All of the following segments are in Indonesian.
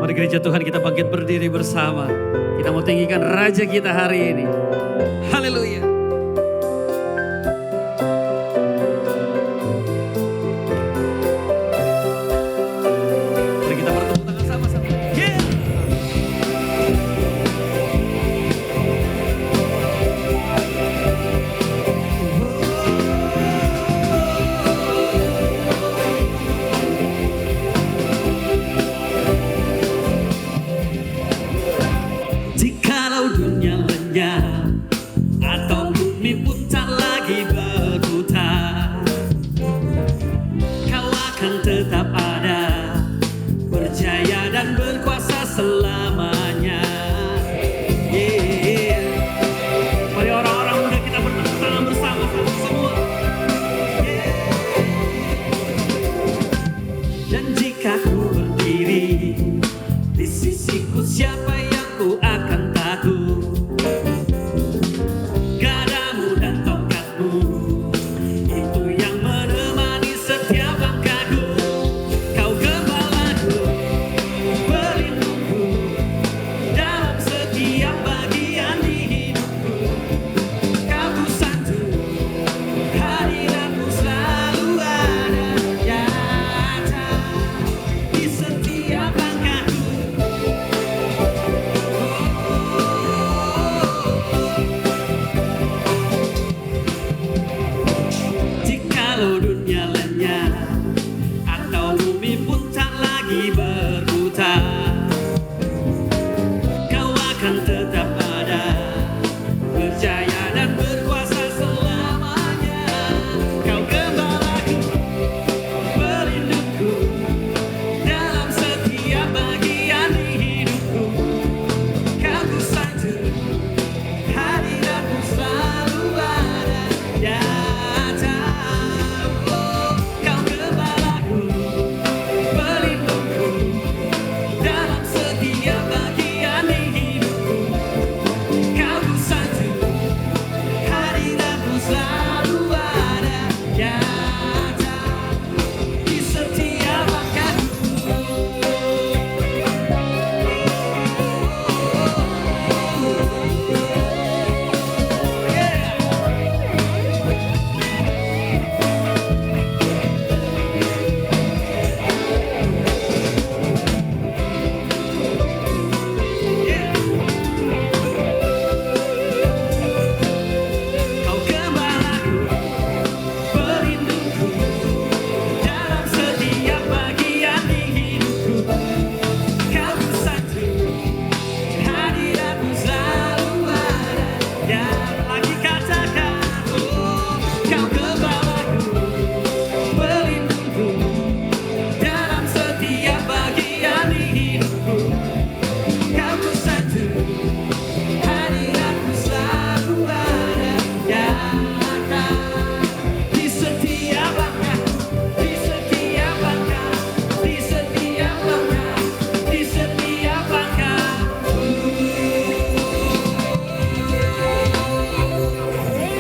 Mari gereja Tuhan kita bangkit berdiri bersama. Kita mau tinggikan Raja kita hari ini. Haleluya. Mari kita bertepuk tangan sama-sama. Yeah. Jikalau dunia lenyap atau bumi pun tak lagi berputar, Kau akan tetap ada, berjaya dan berkuasa selamanya. Yeah. Mari orang-orang muda kita bertepuk tangan bersama-sama semua. Yeah. Dan jika ku berdiri di sisiku, siapa yang ku akan takut? Gadamu dan tongkatmu, itu yang menemani setiap langkahku. Kau gembalaku, pelindungku, dalam setiap bagian di hidupku. Kau pusatku, hadiratmu selalu ada nyata di setiap langkahku. Jikalau dunia lenyap atau bumi pun tak lagi berputar, Kau akan tetap ada, berjaya dan berkuasa selamanya. Kau gembalaku, pelindungku, dalam setiap bagian di hidupku. Kau kusatu, hadiratmu selalu ada nyata. Oh, Kau gembalaku, pelindungku, dalam setiap bagian di hidupku. Kau kusatu, hadiratmu selalu ada nyata di setiap langkahku. Kau gembalaku, pelindungku, dalam setiap bagian di hidupku. Kau kusatu, hadiratmu selalu ada. Yang lagi katakan, oh, Kau gembalaku, pelindungku, dalam setiap bagian di hidupku. Kau kusatu, hadiratmu selalu ada nyata di setiap langkah, di setiap langkah, di setiap langkah, di setiap langkah.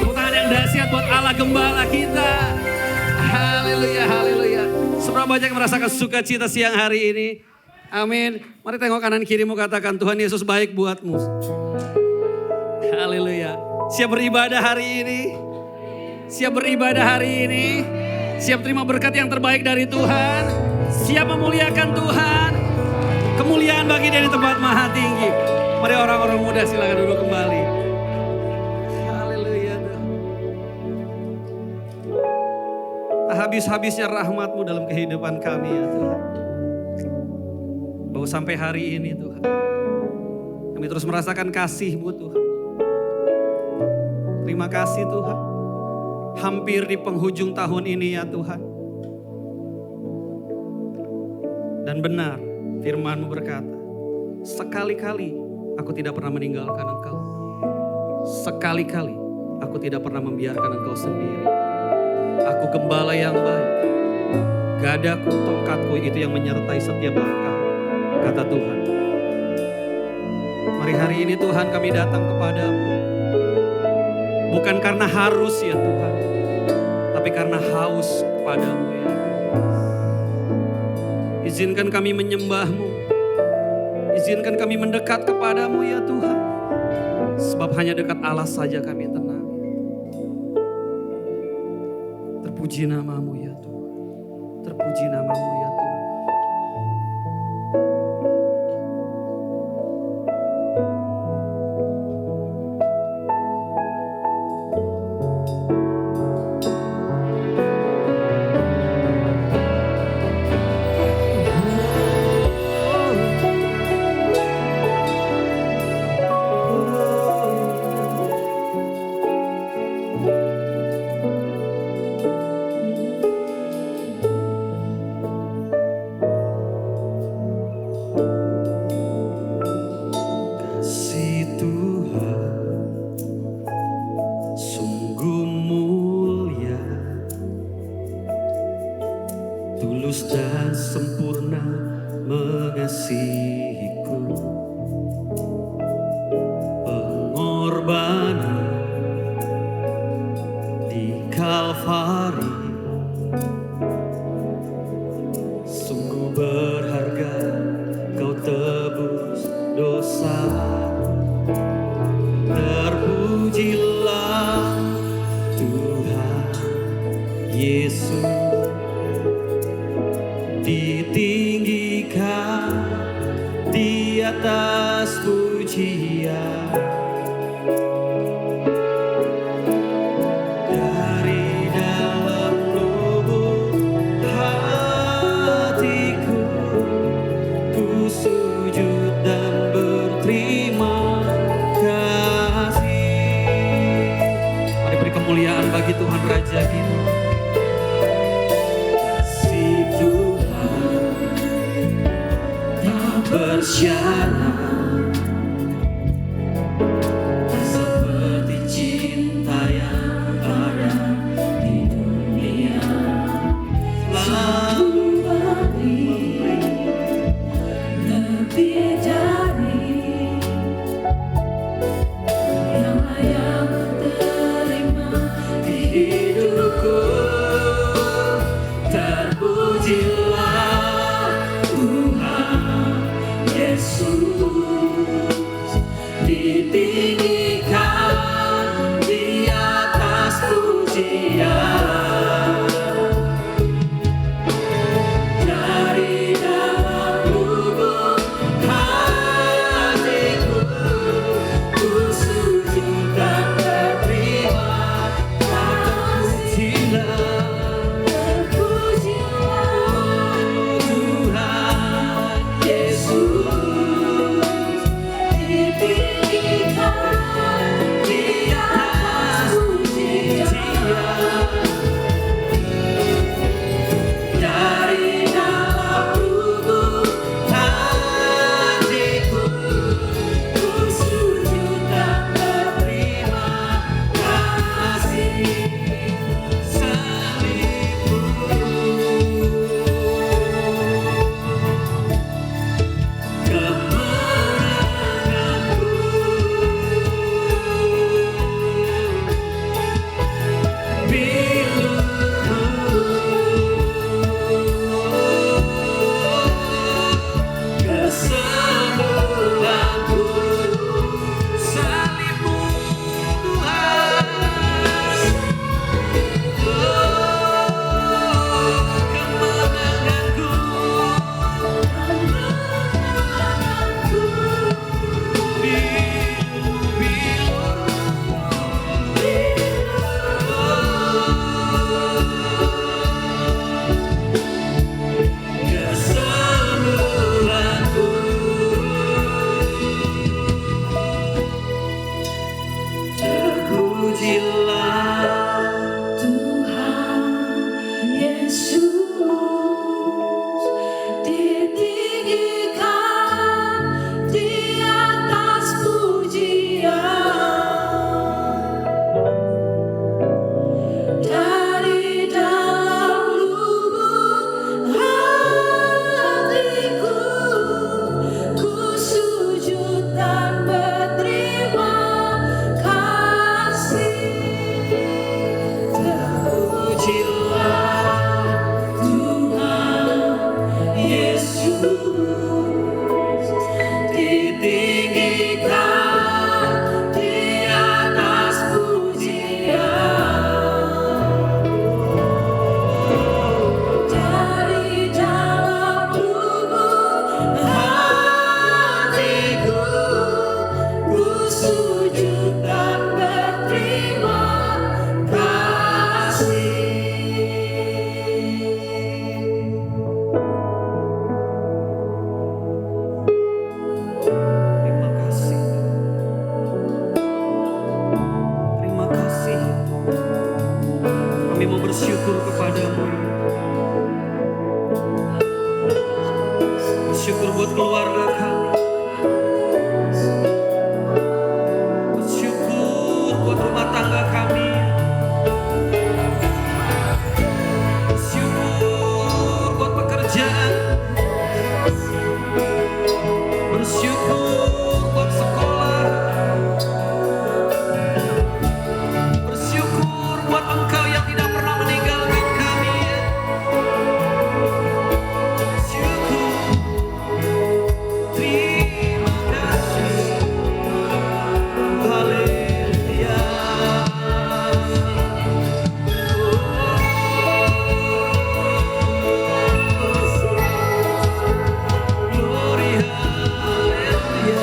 Tepuk tangan yang dahsyat buat Allah Gembala kita. Haleluya, haleluya. Seberapa banyak yang merasakan sukacita siang hari ini? Amin. Mari tengok kanan kirimu, katakan Tuhan Yesus baik buatmu. Haleluya. Siap beribadah hari ini? Siap beribadah hari ini? Siap terima berkat yang terbaik dari Tuhan? Siap memuliakan Tuhan? Kemuliaan bagi Dia di tempat maha tinggi. Mari orang-orang muda silakan duduk kembali. Haleluya. Tak habis-habisnya rahmat-Mu dalam kehidupan kami ya Tuhan. Bahwa sampai hari ini Tuhan, kami terus merasakan kasih-Mu Tuhan. Terima kasih Tuhan. Hampir di penghujung tahun ini ya Tuhan. Dan benar firman-Mu berkata, sekali-kali aku tidak pernah meninggalkan Engkau. Sekali-kali aku tidak pernah membiarkan Engkau sendiri. Aku gembala yang baik. Gadaku, tongkatku itu yang menyertai setiap langkah, kata Tuhan. Mari hari ini Tuhan kami datang kepadamu. Bukan karena harus ya Tuhan, tapi karena haus kepadamu ya. Izinkan kami menyembah-Mu, Izinkan kami mendekat kepadamu ya Tuhan. Sebab hanya dekat Allah saja kami tenang. Terpuji namamu ya Tuhan. Terpuji namamu ya Tuhan. Tulus dan sempurna mengasihiku, pengorbanan di Kalvari sungguh berharga, kau tebus dosa. Terpujilah Tuhan Yesus, ditinggikan di atas pujian. Dari dalam lubuk hatiku, ku sujud dan berterima kasih. Mari beri kemuliaan bagi Tuhan Raja kita. Bersyarat seperti cinta yang ada di dunia, selalu memberi lebih dari yang layak terima di hidupku. Terpujilah Tuhan Yesus, ditinggikan di atas pujian. Dari dalam lubuk hatiku, ku sujud dan berterima kasih. Terpujilah Tuhan Yesus, Bersyukur buat keluarga kami. Bersyukur buat rumah tangga kami. Bersyukur buat pekerjaan. Bersyukur buat sekolah. Bersyukur buat Engkau yang tidak pernah meninggalkan kami. Bersyukur. Terima kasih. Haleluya. Glory, haleluya.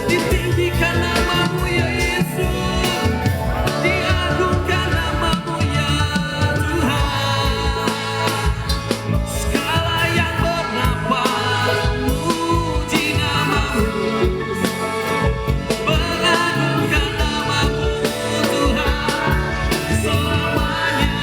Ditinggikan namamu ya Yesus, diagungkan namamu ya Tuhan. Segala yang bernafas puji namamu, mengagungkan namamu Tuhan. Selamanya,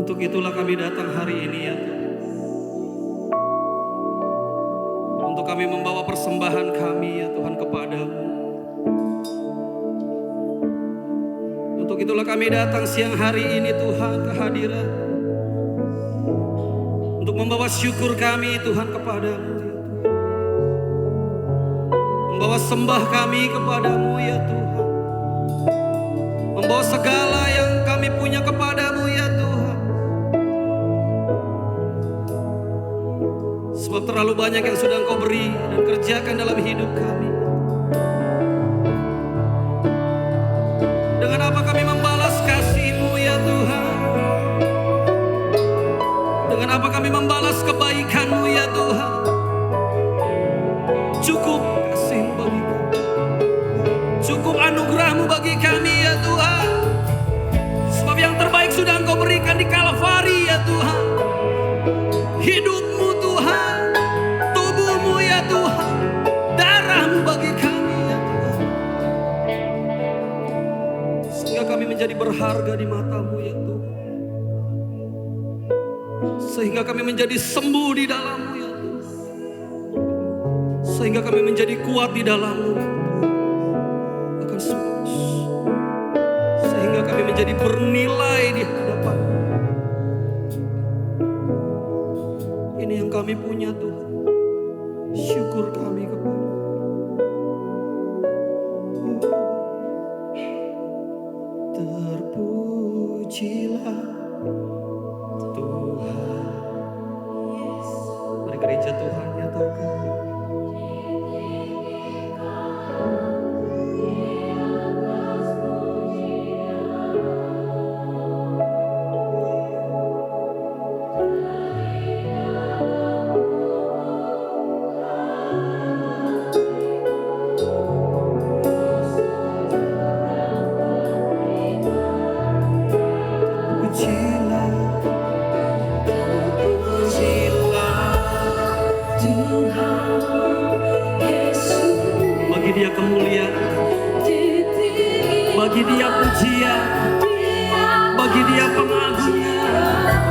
untuk itulah kami datang hari ini ya Tuhan. Untuk kami membawa persembahan kami ya Tuhan kepadamu. Untuk itulah kami datang siang hari ini Tuhan ke hadirat. Untuk membawa syukur kami Tuhan kepadamu ya Tuhan. Membawa sembah kami kepadamu ya Tuhan. Membawa segala yang kami punya kepadamu ya Tuhan. Sebab terlalu banyak yang sudah Engkau beri dan kerjakan dalam hidup kami. Dengan apa kami membalas kasih-Mu ya Tuhan? Dengan apa kami membalas kebaikan-Mu ya Tuhan? Cukup kasih-Mu bagi kami. Cukup anugerah-Mu bagi kami ya Tuhan. Sebab yang terbaik sudah Engkau berikan di Kalvari ya Tuhan. Hidup-Mu Tuhan, tubuh-Mu ya Tuhan, darah-Mu bagi kami ya Tuhan. Sehingga kami menjadi berharga di mata-Mu ya Tuhan. Sehingga kami menjadi sembuh di dalam-Mu ya Tuhan. Sehingga kami menjadi kuat di dalam-Mu akan sembuh. Sehingga kami menjadi bernilai di hadapan. ini yang kami punya Tuhan. Syukur kami kepada terpujilah Tuhan. Mari gereja Tuhan nyatakan. Bagi Dia kemuliaan, bagi Dia pujian, bagi Dia pengagungan.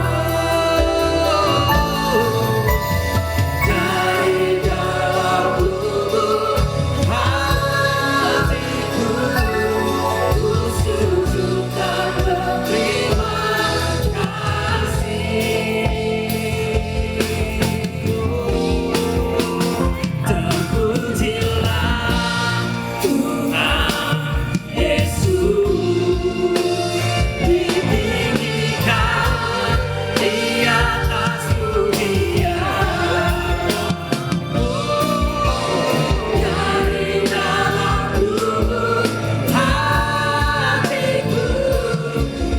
Dari dalam lubuk hatiku, ku sujud dan berterima kasih. Terpujilah Tuhan Yesus, ditinggikan di atas dunia. Dari dalam lubuk hatiku,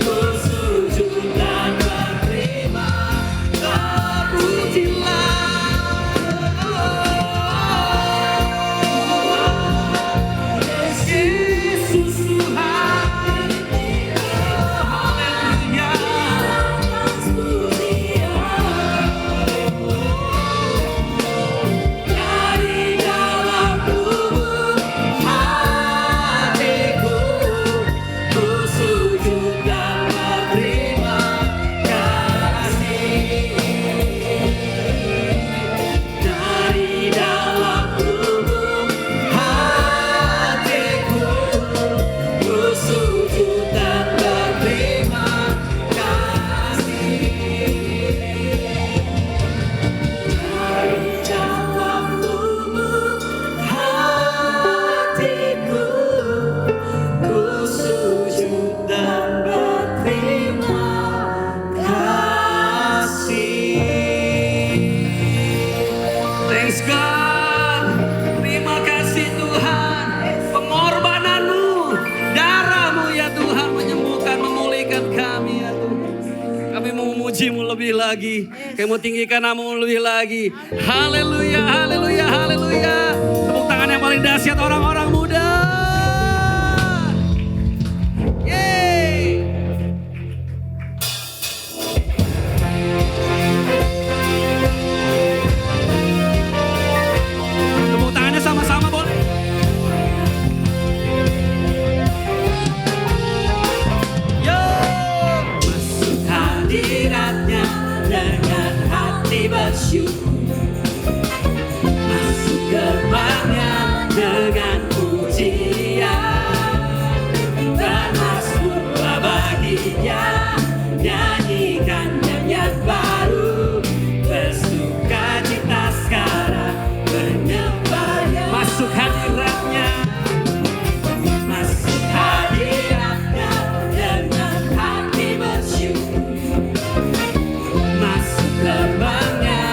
ku sujud dan berterima. Terpujilah Yesus Tuhan. Haleluya. Dari dalam lubuk hatiku, ku sujud dan berterima kasih. Dari dalam lubuk hatiku, ku sujud dan berterima kasih. Dari dalam lubuk hatiku, ku sujud dan berterima kasih. Thanks God. Terima kasih Tuhan. Pengorbananmu, darahmu ya Tuhan menyembuhkan, memulihkan kami ya Tuhan. Kami mau memujimu lebih lagi. Kami mau tinggikan namamu lebih lagi. Haleluya, haleluya, haleluya. Tepuk tangan yang paling dahsyat orang-orang muda. Yeay. Tepuk tangannya sama-sama boleh. Yo. Masuk hadiratnya dengan hati bersyukur, masuk gerbangnya dengan pujian dan mazmurlah baginya. Nyanyikan nyanyian baru, bersuka cita sekarang, menyembahnya. Masuk hadiratnya, masuk hadiratnya dengan hati bersyukur, masuk gerbangnya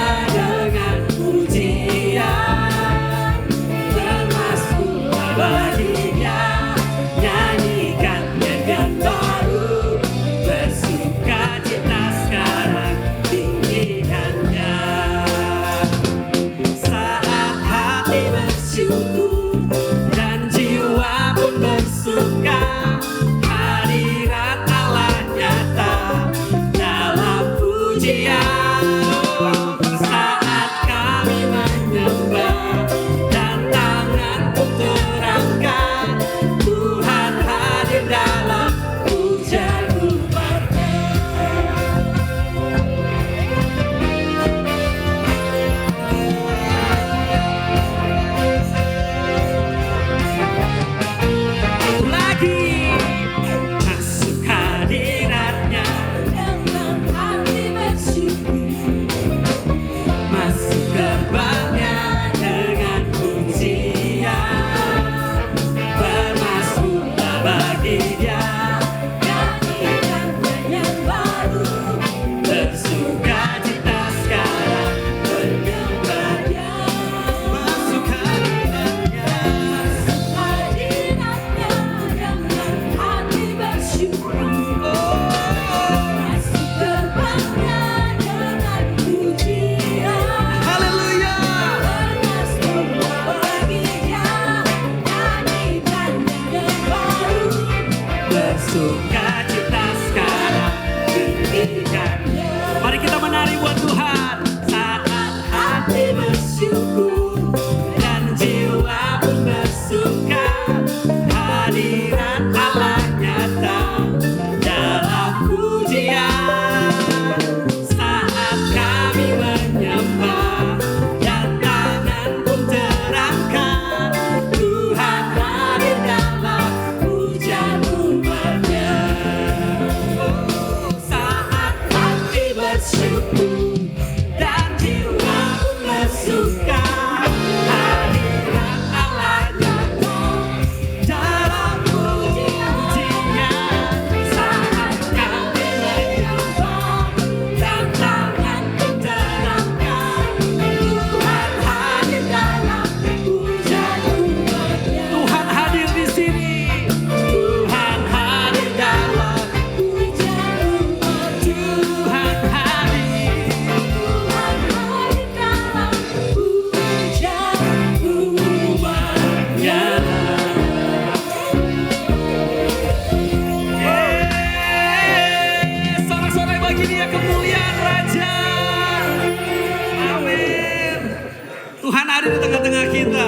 hadir di tengah-tengah kita.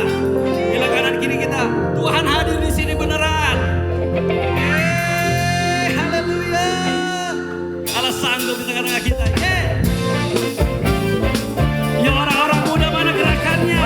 Bila kanan kiri kita, Tuhan hadir di sini beneran. Haleluya. Allah sanggup di tengah-tengah kita. Ya orang-orang muda mana gerakannya?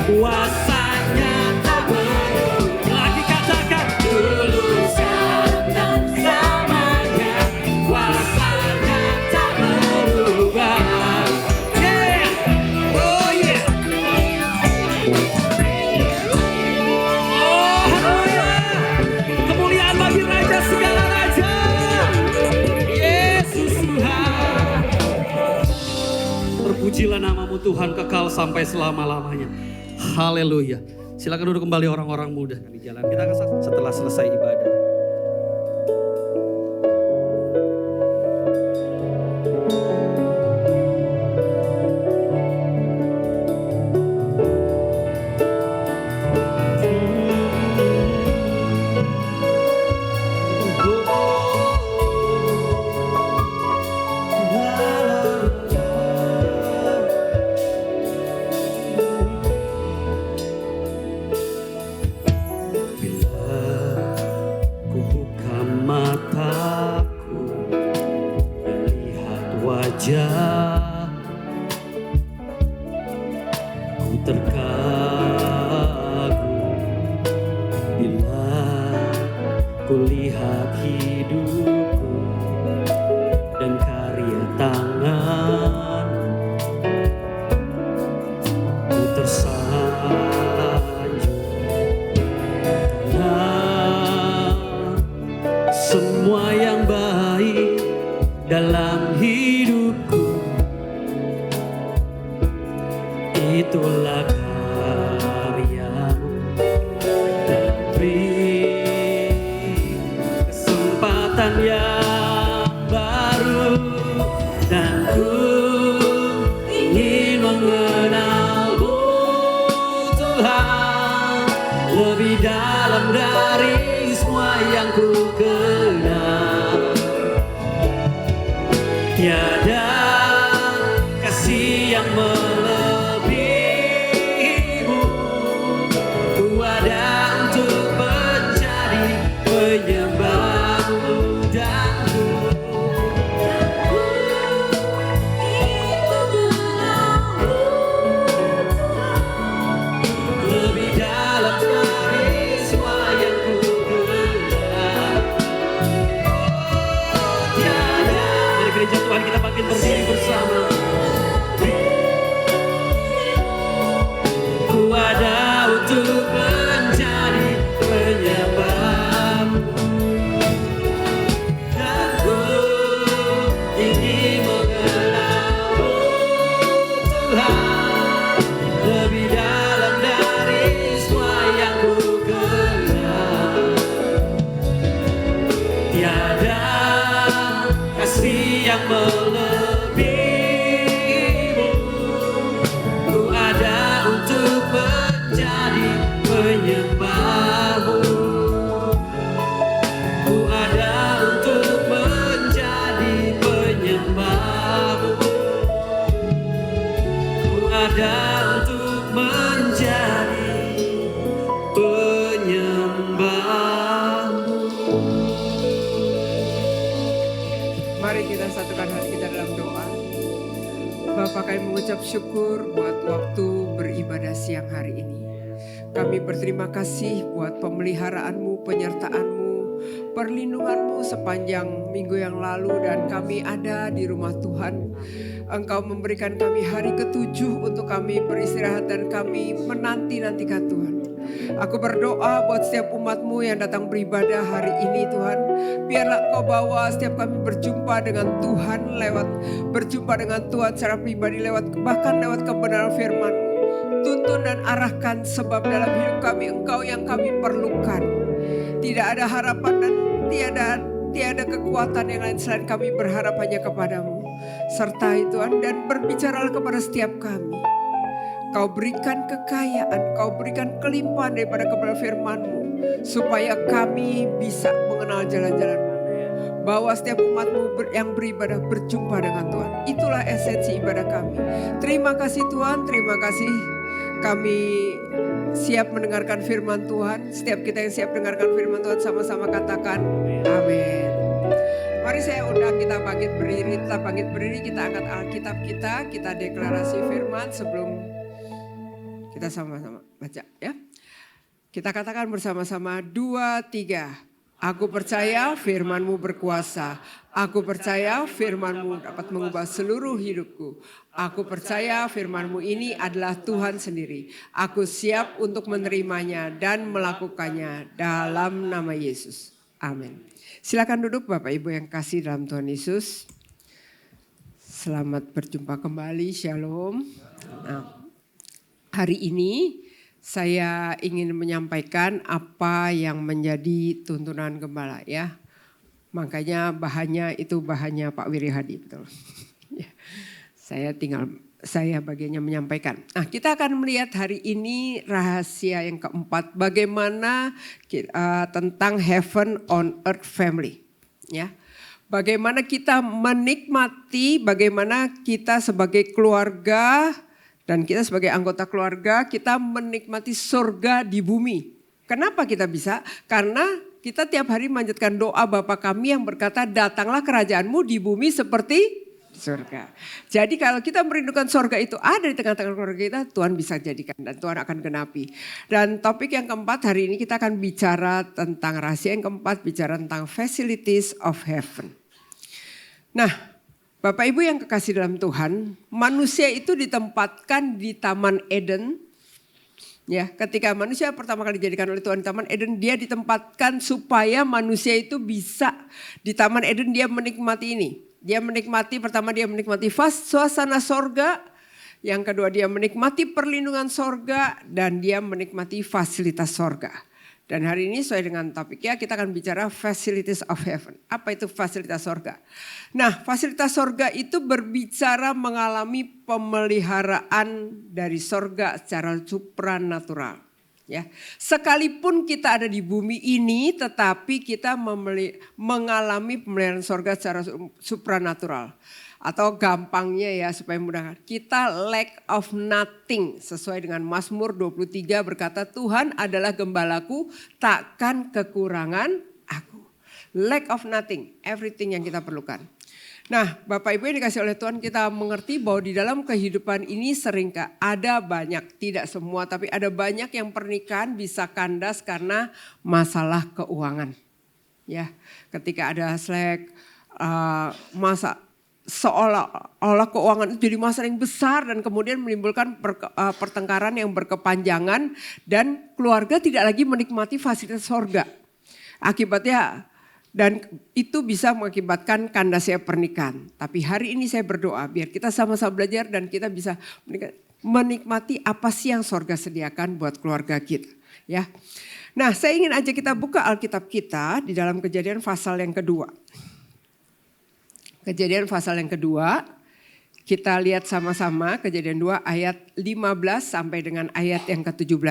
kuasanya tak berubah. Lagi katakan dulu sekarang selamanya, kuasanya tak berubah. Yeah, oh yeah. Oh haleluya, kemuliaan bagi Raja segala raja, Yesus Tuhan. Terpujilah namamu Tuhan, kekal sampai selama-lamanya. Haleluya. Silakan duduk kembali orang-orang muda. Kami jalan, kita akan setelah selesai ibadah. Ku terkagum bila ku lihat hidupku dan karya tangan. Ku tersanjung karena semua yang baik dalam hidupku itulah karyamu. Beri kesempatan yang baru dan ku ingin mengenalmu Tuhan lebih dalam dari semua yang ku kenal. Tiada kasih yang melebihimu. Ku ada untuk menjadi penyembahmu dan ku lebih dalam dari semua yang ku kenal. Tiada. Mari gereja Tuhan kita bangkit berdiri bersama. Ku ada untuk menjadi penyembahmu dan ku ingin mengenalmu Tuhan lebih dalam dari semua yang ku kenal. Tiada kasih yang melebihimu. Ku ada untuk menjadi penyembahmu. Ku ada untuk menjadi penyembahmu. Ku ada untuk menjadi penyembahmu. Mari kita satukan hati kita dalam doa. Bapa, kami mengucap syukur buat waktu beribadah siang hari ini. Kami berterima kasih buat pemeliharaanmu, penyertaanmu, perlindunganmu sepanjang minggu yang lalu dan kami ada di rumah Tuhan. Engkau memberikan kami hari ke-7 untuk kami beristirahat dan kami menanti-nantikan Tuhan. Aku berdoa buat setiap umatmu yang datang beribadah hari ini Tuhan. Biarlah Engkau bawa setiap kami berjumpa dengan Tuhan berjumpa dengan Tuhan secara pribadi bahkan lewat kebenaran firman-Mu. Tuntun dan arahkan sebab dalam hidup kami Engkau yang kami perlukan. Tidak ada harapan dan tiada kekuatan yang lain selain kami berharap hanya kepadamu. Sertai Tuhan dan berbicaralah kepada setiap kami. Kau berikan kekayaan, Kau berikan kelimpahan daripada kebenaran firman-Mu supaya kami bisa mengenal jalan-jalan-Mu. Bawa setiap umat-Mu yang beribadah berjumpa dengan Tuhan. Itulah esensi ibadah kami. Terima kasih Tuhan, terima kasih. Kami siap mendengarkan firman Tuhan. Setiap kita yang siap mendengarkan firman Tuhan sama-sama katakan amin. Mari saya undang kita bangkit berdiri, kita angkat Alkitab kita deklarasi firman sebelum Kita sama-sama baca ya. Kita katakan bersama-sama 2, 3. Aku percaya firman-Mu berkuasa. Aku percaya firman-Mu dapat mengubah seluruh hidupku. Aku percaya firman-Mu ini adalah Tuhan sendiri. Aku siap untuk menerimanya dan melakukannya dalam nama Yesus. Amin. Silakan duduk Bapak Ibu yang kasih dalam Tuhan Yesus. Selamat berjumpa kembali, Shalom. Nah, hari ini saya ingin menyampaikan apa yang menjadi tuntunan gembala ya. Makanya bahannya Pak Wiri Hadi, betul. Ya, saya bagiannya menyampaikan. Nah, kita akan melihat hari ini rahasia yang keempat, bagaimana tentang heaven on earth family. Ya, bagaimana kita menikmati, bagaimana kita sebagai keluarga dan kita sebagai anggota keluarga, kita menikmati surga di bumi. Kenapa kita bisa? Karena kita tiap hari memanjatkan doa Bapa kami yang berkata, datanglah kerajaan-Mu di bumi seperti surga. Jadi kalau kita merindukan surga itu ada di tengah-tengah keluarga kita, Tuhan bisa jadikan dan Tuhan akan genapi. Dan topik yang keempat hari ini kita akan bicara tentang rahasia yang keempat, bicara tentang facilities of heaven. Nah, Bapak Ibu yang kekasih dalam Tuhan, manusia itu ditempatkan di Taman Eden. Ya, ketika manusia pertama kali dijadikan oleh Tuhan di Taman Eden, dia ditempatkan supaya manusia itu bisa di Taman Eden dia menikmati ini. Dia menikmati, pertama dia menikmati suasana sorga, yang kedua dia menikmati perlindungan sorga, dan dia menikmati fasilitas sorga. Dan hari ini sesuai dengan topiknya kita akan bicara facilities of heaven. Apa itu fasilitas sorga? Nah, fasilitas sorga itu berbicara mengalami pemeliharaan dari sorga secara supranatural. Ya, sekalipun kita ada di bumi ini, tetapi kita mengalami pemeliharaan sorga secara supranatural. Atau gampangnya ya supaya mudah, kita lack of nothing. Sesuai dengan Mazmur 23 berkata, Tuhan adalah gembalaku, takkan kekurangan aku. Lack of nothing, everything yang kita perlukan. Nah, Bapak Ibu yang dikasih oleh Tuhan, kita mengerti bahwa di dalam kehidupan ini sering ada banyak, tidak semua, tapi ada banyak yang pernikahan bisa kandas karena masalah keuangan. Ya, ketika ada slack, seolah-olah keuangan itu jadi masalah yang besar dan kemudian menimbulkan pertengkaran yang berkepanjangan dan keluarga tidak lagi menikmati fasilitas sorga. Akibatnya, dan itu bisa mengakibatkan kandasnya pernikahan. Tapi hari ini saya berdoa biar kita sama-sama belajar dan kita bisa menikmati apa sih yang sorga sediakan buat keluarga kita. Ya. Nah, saya ingin aja kita buka Alkitab kita di dalam Kejadian pasal yang kedua. Kejadian pasal yang kedua, kita lihat sama-sama Kejadian 2 ayat 15 sampai dengan ayat yang ke-17.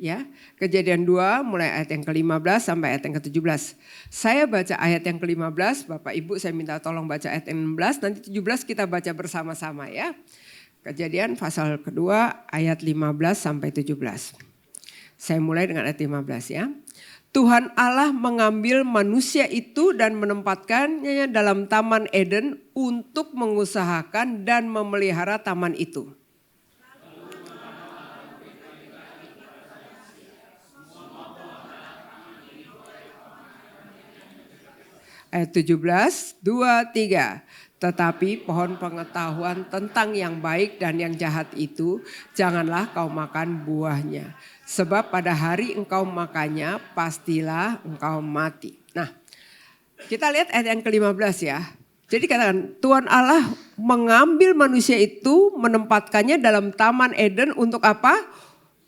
Ya, Kejadian 2 mulai ayat yang ke-15 sampai ayat yang ke-17. Saya baca ayat yang ke-15, Bapak Ibu saya minta tolong baca ayat yang 16, nanti 17 kita baca bersama-sama ya. Kejadian pasal kedua ayat 15 sampai 17. Saya mulai dengan ayat 15 ya. Tuhan Allah mengambil manusia itu dan menempatkannya dalam Taman Eden untuk mengusahakan dan memelihara taman itu. Ayat 17, 2, 3. Tetapi pohon pengetahuan tentang yang baik dan yang jahat itu janganlah kau makan buahnya. Sebab pada hari engkau makannya pastilah engkau mati. Nah, kita lihat ayat yang ke-15 ya. Jadi katakan Tuhan Allah mengambil manusia itu menempatkannya dalam Taman Eden untuk apa?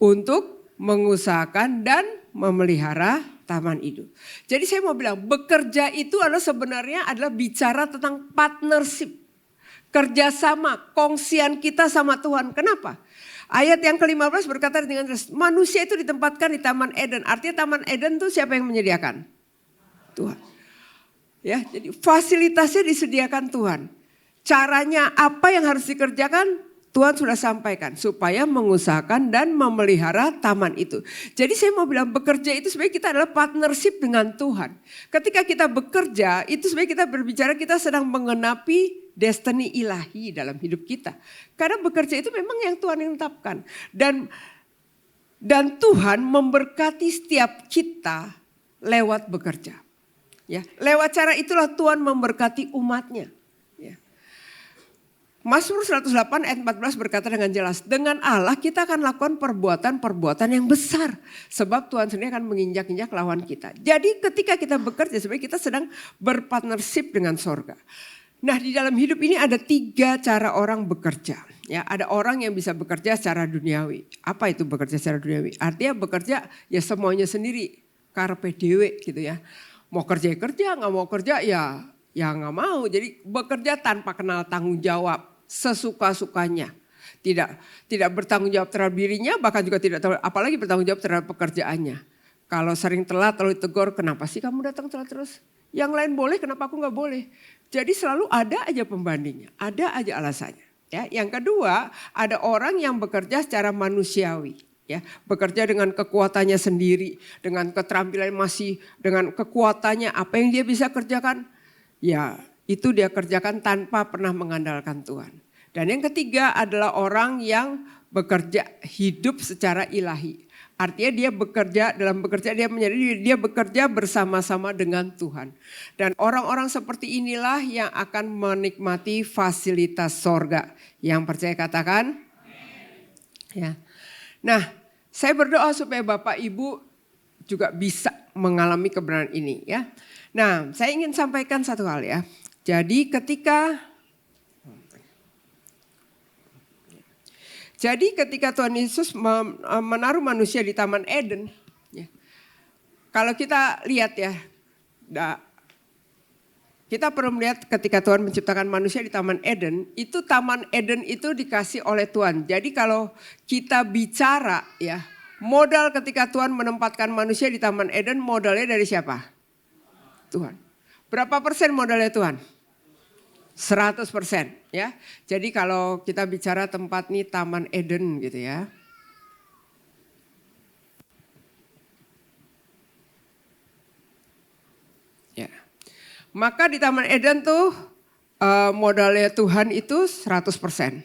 Untuk mengusahakan dan memelihara taman itu. Jadi saya mau bilang bekerja itu adalah sebenarnya adalah bicara tentang partnership. Kerjasama, kongsian kita sama Tuhan. Kenapa? Ayat yang ke-15 berkata dengan jelas, manusia itu ditempatkan di Taman Eden. Artinya Taman Eden itu siapa yang menyediakan? Tuhan. Ya, jadi fasilitasnya disediakan Tuhan. Caranya apa yang harus dikerjakan? Tuhan sudah sampaikan supaya mengusahakan dan memelihara taman itu. Jadi saya mau bilang bekerja itu sebenarnya kita adalah partnership dengan Tuhan. Ketika kita bekerja itu sebenarnya kita berbicara kita sedang mengenapi destiny ilahi dalam hidup kita. Karena bekerja itu memang yang Tuhan yang tetapkan. Dan Dan Tuhan memberkati setiap kita lewat bekerja. Ya, lewat cara itulah Tuhan memberkati umatnya. Ya. Mazmur 108 ayat 14 berkata dengan jelas, dengan Allah kita akan lakukan perbuatan-perbuatan yang besar. Sebab Tuhan sendiri akan menginjak-injak lawan kita. Jadi ketika kita bekerja sebenarnya kita sedang berpartnership dengan sorga. Nah di dalam hidup ini ada 3 cara orang bekerja. Ya, ada orang yang bisa bekerja secara duniawi. Apa itu bekerja secara duniawi? Artinya bekerja ya semuanya sendiri. Karpe dewe gitu ya. Mau kerja nggak mau kerja ya nggak mau. Jadi bekerja tanpa kenal tanggung jawab. Sesuka-sukanya. Tidak bertanggung jawab terhadap dirinya, bahkan juga tidak tahu, apalagi bertanggung jawab terhadap pekerjaannya. Kalau sering telat lalu ditegur, kenapa sih kamu datang telat terus? Yang lain boleh, kenapa aku nggak boleh? Jadi selalu ada aja pembandingnya, ada aja alasannya. Ya, yang kedua, ada orang yang bekerja secara manusiawi. Ya, bekerja dengan kekuatannya sendiri, dengan keterampilan masih, dengan kekuatannya apa yang dia bisa kerjakan, ya itu dia kerjakan tanpa pernah mengandalkan Tuhan. Dan yang ketiga adalah orang yang bekerja hidup secara ilahi. Artinya dia bekerja, dalam bekerja dia menyadari dia bekerja bersama-sama dengan Tuhan. Dan orang-orang seperti inilah yang akan menikmati fasilitas sorga. Yang percaya katakan? Ya. Nah, saya berdoa supaya Bapak Ibu juga bisa mengalami kebenaran ini ya. Nah, saya ingin sampaikan satu hal ya. Jadi ketika Tuhan Yesus menaruh manusia di Taman Eden, ya, kalau kita lihat ya, kita perlu melihat ketika Tuhan menciptakan manusia di Taman Eden, itu Taman Eden itu dikasih oleh Tuhan. Jadi kalau kita bicara ya, modal ketika Tuhan menempatkan manusia di Taman Eden, modalnya dari siapa? Tuhan. Berapa persen modalnya Tuhan? 100% ya. Jadi kalau kita bicara tempat nih Taman Eden gitu ya. Ya. Maka di Taman Eden tuh modalnya Tuhan itu 100%.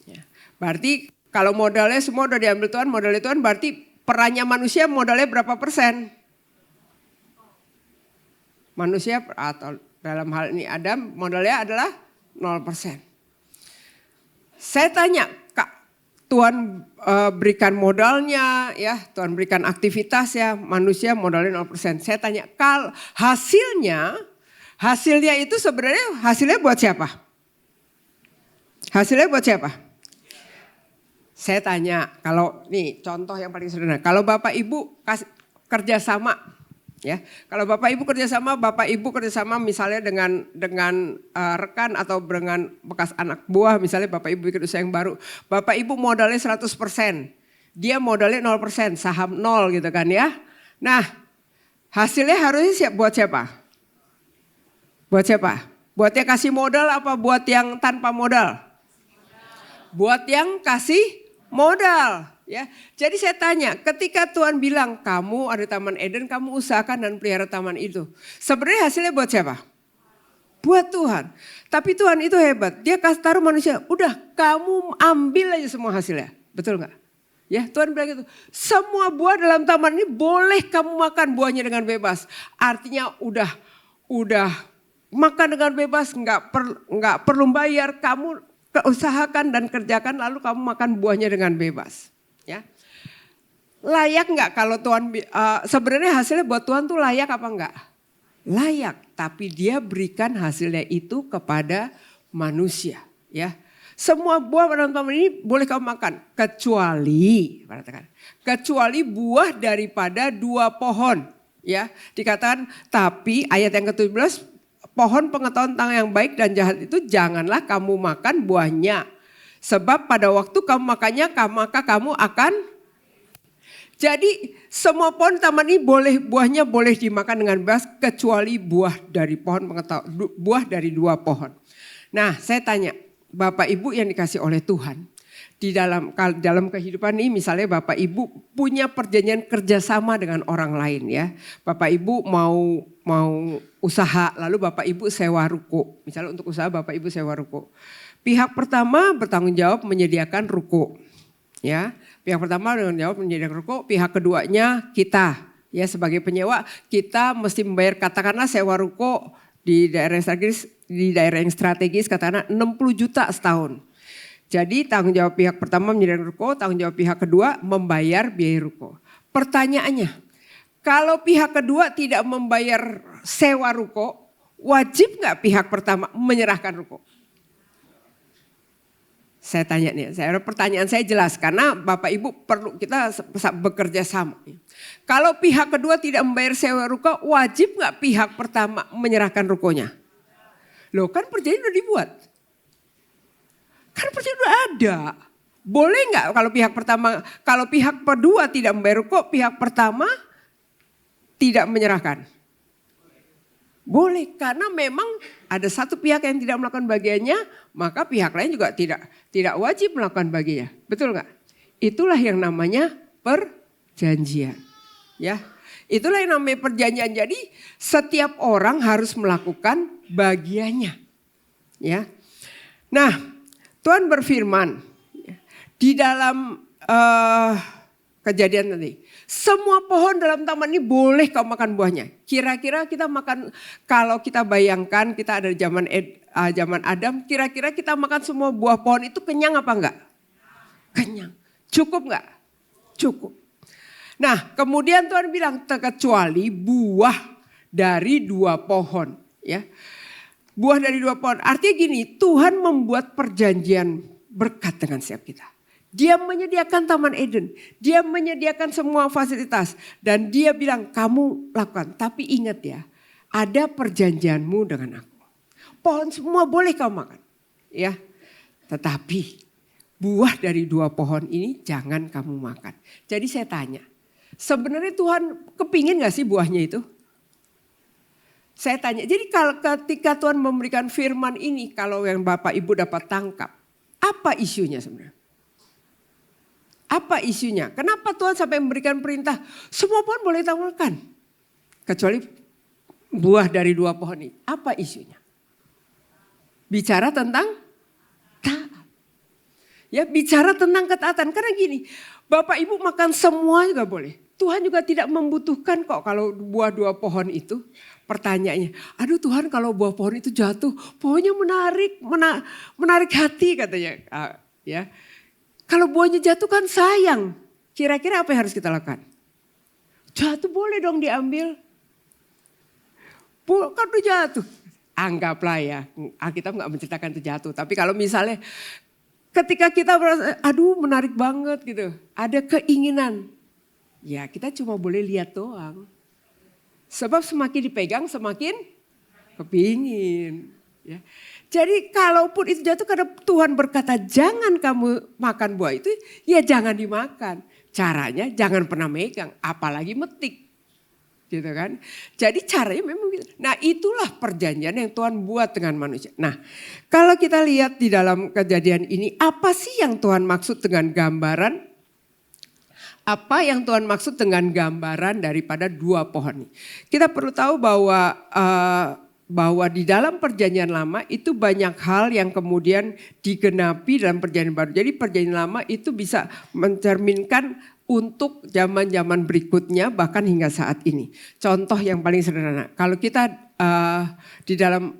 Ya. Berarti kalau modalnya semua udah diambil Tuhan, modalnya Tuhan berarti perannya manusia modalnya berapa persen? Manusia atau dalam hal ini Adam modalnya adalah 0%. Saya tanya, Kak, Tuhan berikan modalnya ya, Tuhan berikan aktivitas ya, manusia modalnya 0%. Saya tanya, hasilnya itu sebenarnya hasilnya buat siapa? Hasilnya buat siapa? Saya tanya, kalau nih contoh yang paling sederhana, kalau Bapak Ibu kerjasama. Ya, kalau Bapak Ibu kerjasama misalnya dengan rekan atau dengan bekas anak buah, misalnya Bapak Ibu bikin usaha yang baru, Bapak Ibu modalnya 100%, dia modalnya 0%, saham 0 gitu kan ya. Nah, hasilnya harusnya buat siapa? Buat siapa? Buat yang kasih modal apa buat yang tanpa modal? Buat yang kasih modal. Ya, jadi saya tanya, ketika Tuhan bilang kamu ada Taman Eden, kamu usahakan dan pelihara taman itu. Sebenarnya hasilnya buat siapa? Buat Tuhan. Tapi Tuhan itu hebat, dia kasih taruh manusia, udah kamu ambil aja semua hasilnya. Betul gak? Ya, Tuhan bilang gitu, semua buah dalam taman ini boleh kamu makan buahnya dengan bebas. Artinya udah makan dengan bebas, nggak perlu bayar, kamu usahakan dan kerjakan lalu kamu makan buahnya dengan bebas. Ya, layak nggak kalau Tuhan sebenarnya hasilnya buat Tuhan tuh layak apa enggak? Layak, tapi dia berikan hasilnya itu kepada manusia. Ya, semua buah dalam taman ini boleh kamu makan kecuali buah daripada 2 pohon. Ya, dikatakan tapi ayat yang ke-17 pohon pengetahuan tentang yang baik dan jahat itu janganlah kamu makan buahnya. Sebab pada waktu kamu makannya maka kamu akan. Jadi semua pohon taman ini buahnya boleh dimakan dengan bebas kecuali buah dari buah dari 2 pohon. Nah saya tanya Bapak Ibu yang dikasih oleh Tuhan. dalam kehidupan ini misalnya Bapak Ibu punya perjanjian kerjasama dengan orang lain ya. Bapak Ibu mau usaha lalu Bapak Ibu sewa ruko. Misalnya untuk usaha Bapak Ibu sewa ruko. Pihak pertama bertanggung jawab menyediakan ruko. Ya, pihak pertama bertanggung jawab menyediakan ruko, pihak keduanya kita ya sebagai penyewa kita mesti membayar katakanlah sewa ruko di daerah yang strategis katakanlah 60 juta setahun. Jadi tanggung jawab pihak pertama menyediakan ruko, tanggung jawab pihak kedua membayar biaya ruko. Pertanyaannya, kalau pihak kedua tidak membayar sewa ruko, wajib nggak pihak pertama menyerahkan ruko? Saya tanya nih, pertanyaan saya jelas karena Bapak Ibu perlu kita bekerja sama. Kalau pihak kedua tidak membayar sewa ruko, wajib nggak pihak pertama menyerahkan rukonya? Loh kan perjanjian udah dibuat. Kan perjanjian udah ada. Boleh nggak kalau pihak kedua tidak membayar ruko, pihak pertama tidak menyerahkan? Boleh, karena memang ada satu pihak yang tidak melakukan bagiannya, maka pihak lain juga tidak wajib melakukan bagiannya. Betul nggak? Itulah yang namanya perjanjian. Ya, itulah yang namanya perjanjian. Jadi setiap orang harus melakukan bagiannya. Ya, nah. Tuhan berfirman di dalam Kejadian tadi. Semua pohon dalam taman ini boleh kau makan buahnya. Kira-kira kita makan, kalau kita bayangkan kita ada di zaman Adam, kira-kira kita makan semua buah pohon itu kenyang apa enggak? Kenyang. Cukup enggak? Cukup. Nah kemudian Tuhan bilang kecuali buah dari 2 pohon. Ya. Buah dari 2 pohon. Artinya gini, Tuhan membuat perjanjian berkat dengan setiap kita. Dia menyediakan Taman Eden. Dia menyediakan semua fasilitas. Dan dia bilang kamu lakukan. Tapi ingat ya, ada perjanjianmu dengan aku. Pohon semua boleh kamu makan. Ya, tetapi buah dari 2 pohon ini jangan kamu makan. Jadi saya tanya, sebenarnya Tuhan kepingin gak sih buahnya itu? Saya tanya, jadi kalau ketika Tuhan memberikan firman ini, kalau yang Bapak Ibu dapat tangkap, apa isunya sebenarnya? Apa isunya? Kenapa Tuhan sampai memberikan perintah, semua pohon boleh kamu makan, kecuali buah dari 2 pohon ini. Apa isunya? Bicara tentang taat. Ya, bicara tentang ketaatan. Karena gini, Bapak Ibu makan semua juga boleh. Tuhan juga tidak membutuhkan kok kalau buah 2 pohon itu. Pertanyaannya, aduh Tuhan kalau buah pohon itu jatuh, pohonnya menarik hati katanya. Ya, kalau buahnya jatuh kan sayang. Kira-kira apa yang harus kita lakukan? Jatuh boleh dong diambil. Kan udah jatuh. Anggaplah ya, Alkitab nggak menceritakan itu jatuh. Tapi kalau misalnya ketika kita merasa, aduh menarik banget gitu, ada keinginan. Ya kita cuma boleh lihat doang. Sebab semakin dipegang semakin kepingin. Ya. Jadi kalaupun itu jatuh karena Tuhan berkata jangan kamu makan buah itu, ya jangan dimakan. Caranya jangan pernah megang, apalagi metik. Gitu kan. Jadi caranya memang gitu. Nah itulah perjanjian yang Tuhan buat dengan manusia. Nah kalau kita lihat di dalam kejadian ini, apa sih yang Tuhan maksud dengan gambaran? Apa yang Tuhan maksud dengan gambaran daripada 2 pohon ini? Kita perlu tahu bahwa di dalam perjanjian lama itu banyak hal yang kemudian digenapi dalam perjanjian baru. Jadi perjanjian lama itu bisa mencerminkan untuk zaman-zaman berikutnya bahkan hingga saat ini. Contoh yang paling sederhana, kalau kita di dalam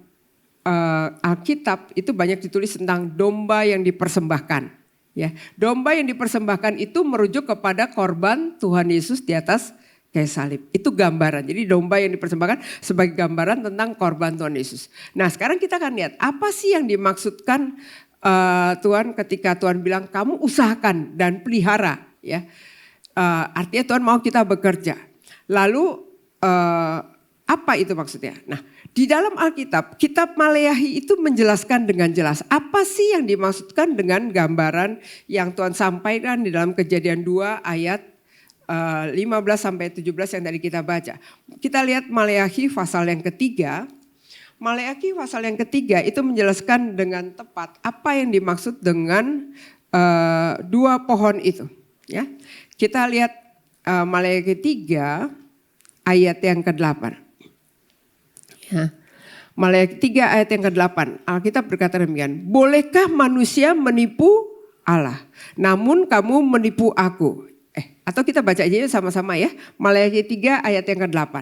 Alkitab itu banyak ditulis tentang domba yang dipersembahkan. Ya, domba yang dipersembahkan itu merujuk kepada korban Tuhan Yesus di atas kayu salib. Itu gambaran. Jadi domba yang dipersembahkan sebagai gambaran tentang korban Tuhan Yesus. Nah sekarang kita akan lihat apa sih yang dimaksudkan Tuhan ketika Tuhan bilang kamu usahakan dan pelihara. Ya, artinya Tuhan mau kita bekerja. Lalu apa itu maksudnya? Nah di dalam Alkitab, kitab Maleakhi itu menjelaskan dengan jelas apa sih yang dimaksudkan dengan gambaran yang Tuhan sampaikan di dalam Kejadian 2 ayat 15 sampai 17 yang tadi kita baca. Kita lihat Maleakhi pasal yang ketiga. Maleakhi pasal yang ketiga itu menjelaskan dengan tepat apa yang dimaksud dengan dua pohon itu. Ya, kita lihat Maleakhi 3 ayat yang ke-8. Ya. Maleakhi 3 ayat yang ke-8. Alkitab berkata demikian. Bolehkah manusia menipu Allah? Namun kamu menipu aku. Atau kita baca aja sama-sama ya. Maleakhi 3 ayat yang ke-8.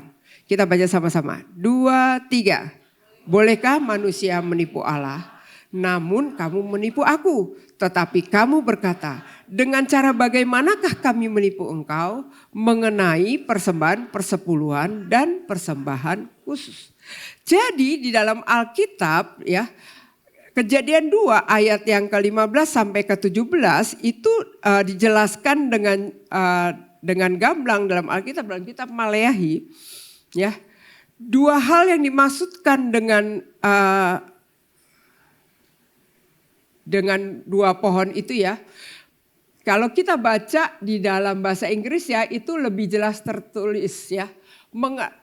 Kita baca sama-sama. 2, 3. Bolehkah manusia menipu Allah? Namun kamu menipu aku. Tetapi kamu berkata, dengan cara bagaimanakah kami menipu engkau mengenai persembahan persepuluhan dan persembahan khusus. Jadi di dalam Alkitab ya, Kejadian 2 ayat yang ke-15 sampai ke-17 itu dijelaskan dengan gamblang dalam Alkitab, dalam kitab Maleakhi. Ya, dua hal yang dimaksudkan dengan dua pohon itu ya. Kalau kita baca di dalam bahasa Inggris ya itu lebih jelas tertulis ya.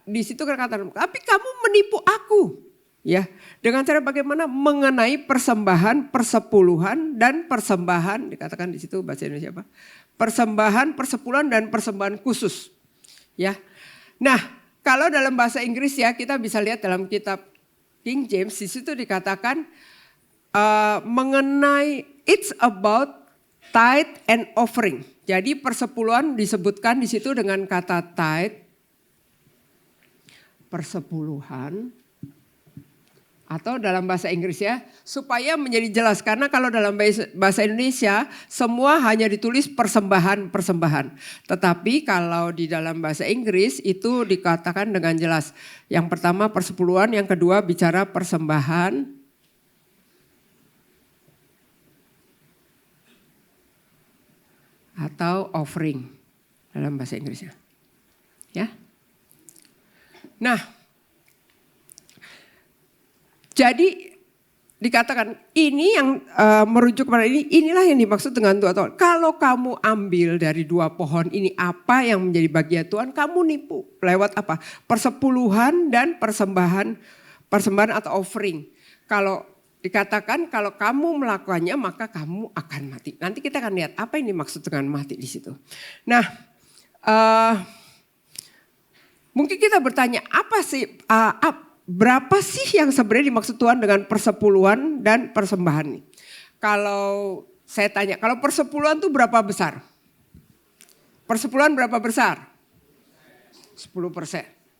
Di situ kata-kata, tapi kamu menipu aku. Ya, dengan cara bagaimana mengenai persembahan persepuluhan dan persembahan, dikatakan di situ bahasa Indonesia apa? Persembahan persepuluhan dan persembahan khusus. Ya. Nah, kalau dalam bahasa Inggris ya kita bisa lihat dalam kitab King James di situ dikatakan mengenai it's about tithe and offering. Jadi persepuluhan disebutkan di situ dengan kata tithe, persepuluhan. Atau dalam bahasa Inggris ya, supaya menjadi jelas. Karena kalau dalam bahasa Indonesia, semua hanya ditulis persembahan-persembahan. Tetapi kalau di dalam bahasa Inggris itu dikatakan dengan jelas. Yang pertama persepuluhan, yang kedua bicara persembahan. Atau offering dalam bahasa Inggrisnya. Ya. Nah. Jadi dikatakan ini yang merujuk kepada inilah yang dimaksud dengan dua pohon. Kalau kamu ambil dari dua pohon ini apa yang menjadi bagian Tuhan, kamu nipu. Lewat apa? Persepuluhan dan persembahan atau offering. Kalau dikatakan kalau kamu melakukannya maka kamu akan mati. Nanti kita akan lihat apa yang dimaksud dengan mati di situ. Nah, mungkin kita bertanya apa sih? Berapa sih yang sebenarnya dimaksud Tuhan dengan persepuluhan dan persembahan nih? Kalau saya tanya, kalau persepuluhan itu berapa besar? Persepuluhan berapa besar? 10%.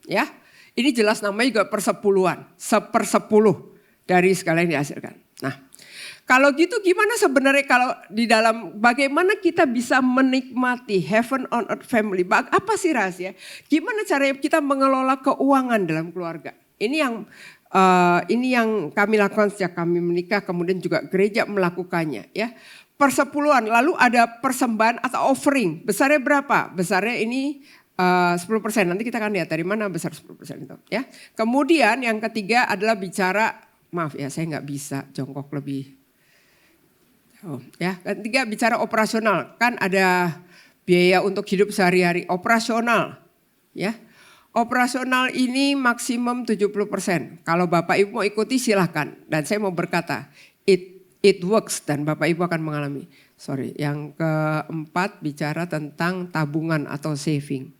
Ya, ini jelas namanya juga persepuluhan. 1/10 dari segala yang dihasilkan. Nah, kalau gitu gimana sebenarnya kalau di dalam bagaimana kita bisa menikmati heaven on earth family? Apa sih rahasia? Gimana caranya kita mengelola keuangan dalam keluarga? Ini yang kami lakukan sejak kami menikah, kemudian juga gereja melakukannya ya. Persepuluhan, lalu ada persembahan atau offering. Besarnya berapa? Besarnya ini 10%. Nanti kita akan lihat dari mana besar 10% itu ya. Kemudian yang ketiga adalah bicara, maaf ya saya nggak bisa jongkok lebih. Ya, ketiga bicara operasional. Kan ada biaya untuk hidup sehari-hari operasional ya. Operasional ini maksimum 70%. Kalau Bapak Ibu mau ikuti silahkan. Dan saya mau berkata, it works dan Bapak Ibu akan mengalami. Yang keempat bicara tentang tabungan atau saving.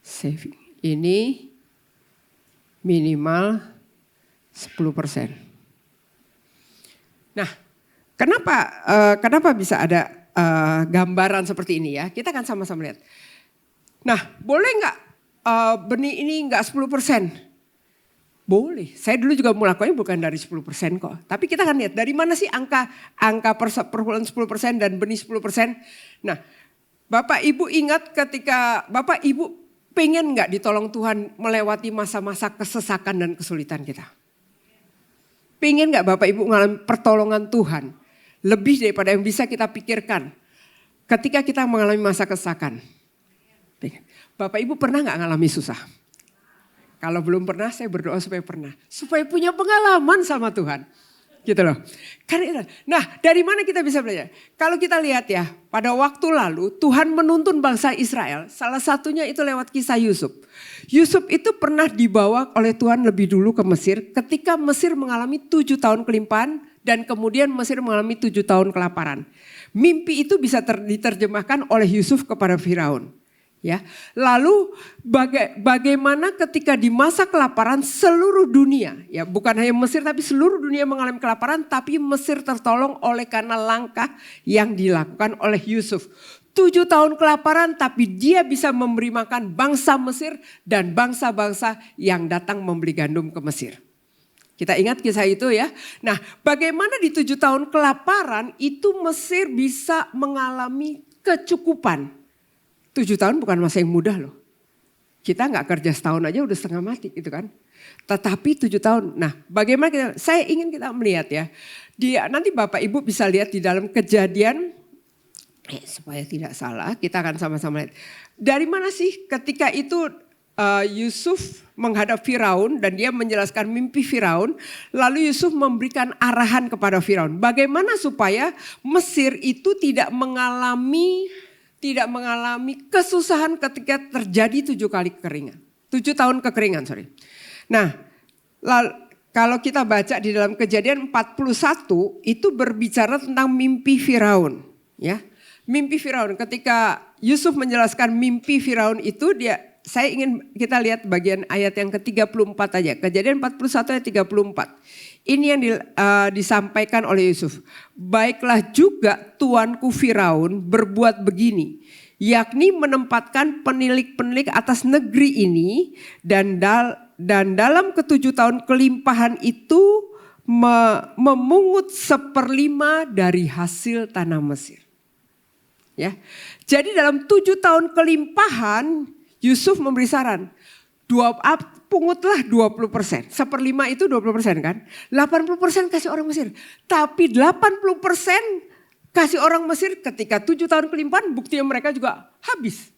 Saving ini minimal 10%. Nah, kenapa bisa ada gambaran seperti ini ya, kita akan sama-sama lihat. Nah, boleh nggak benih ini nggak 10%? Boleh, saya dulu juga melakukannya bukan dari 10% kok. Tapi kita akan lihat dari mana sih angka perpuluhan 10% dan benih 10%. Nah, Bapak Ibu ingat ketika Bapak Ibu pengen nggak ditolong Tuhan melewati masa-masa kesesakan dan kesulitan kita? Pengen nggak Bapak Ibu mengalami pertolongan Tuhan? Lebih daripada yang bisa kita pikirkan ketika kita mengalami masa kesesakan. Bapak Ibu pernah gak ngalami susah? Kalau belum pernah saya berdoa supaya pernah. Supaya punya pengalaman sama Tuhan. Gitu loh. Nah, dari mana kita bisa belajar? Kalau kita lihat ya, pada waktu lalu Tuhan menuntun bangsa Israel. Salah satunya itu lewat kisah Yusuf. Yusuf itu pernah dibawa oleh Tuhan lebih dulu ke Mesir. Ketika Mesir mengalami 7 tahun kelimpahan dan kemudian Mesir mengalami 7 tahun kelaparan. Mimpi itu bisa diterjemahkan oleh Yusuf kepada Firaun. Ya, lalu bagaimana ketika di masa kelaparan seluruh dunia, ya bukan hanya Mesir tapi seluruh dunia mengalami kelaparan, tapi Mesir tertolong oleh karena langkah yang dilakukan oleh Yusuf. 7 tahun kelaparan tapi dia bisa memberi makan bangsa Mesir dan bangsa-bangsa yang datang membeli gandum ke Mesir. Kita ingat kisah itu ya. Nah, bagaimana di 7 tahun kelaparan itu Mesir bisa mengalami kecukupan. 7 tahun bukan masa yang mudah loh. Kita gak kerja setahun aja udah setengah mati gitu kan. Tetapi 7 tahun. Nah, bagaimana saya ingin kita melihat ya. Nanti Bapak Ibu bisa lihat di dalam Kejadian. Supaya tidak salah kita akan sama-sama lihat. Dari mana sih ketika itu Yusuf menghadap Firaun dan dia menjelaskan mimpi Firaun. Lalu Yusuf memberikan arahan kepada Firaun. Bagaimana supaya Mesir itu tidak mengalami kesusahan ketika terjadi 7 kali kekeringan. 7 tahun kekeringan, sorry. Nah, kalau kita baca di dalam Kejadian 41 itu berbicara tentang mimpi Firaun. Ya, mimpi Firaun ketika Yusuf menjelaskan mimpi Firaun itu saya ingin kita lihat bagian ayat yang ke-34 aja. Kejadian 41 ayat 34. Ini yang disampaikan oleh Yusuf. Baiklah juga tuanku Firaun berbuat begini. Yakni menempatkan penilik-penilik atas negeri ini. Dan dalam ke-7 tahun kelimpahan itu memungut 1/5 dari hasil tanah Mesir. Ya, jadi dalam 7 tahun kelimpahan Yusuf memberi saran. Pungutlah 20%. 1/5 itu 20% kan. 80% kasih orang Mesir. Tapi 80% kasih orang Mesir ketika 7 tahun kelimpahan buktinya mereka juga habis.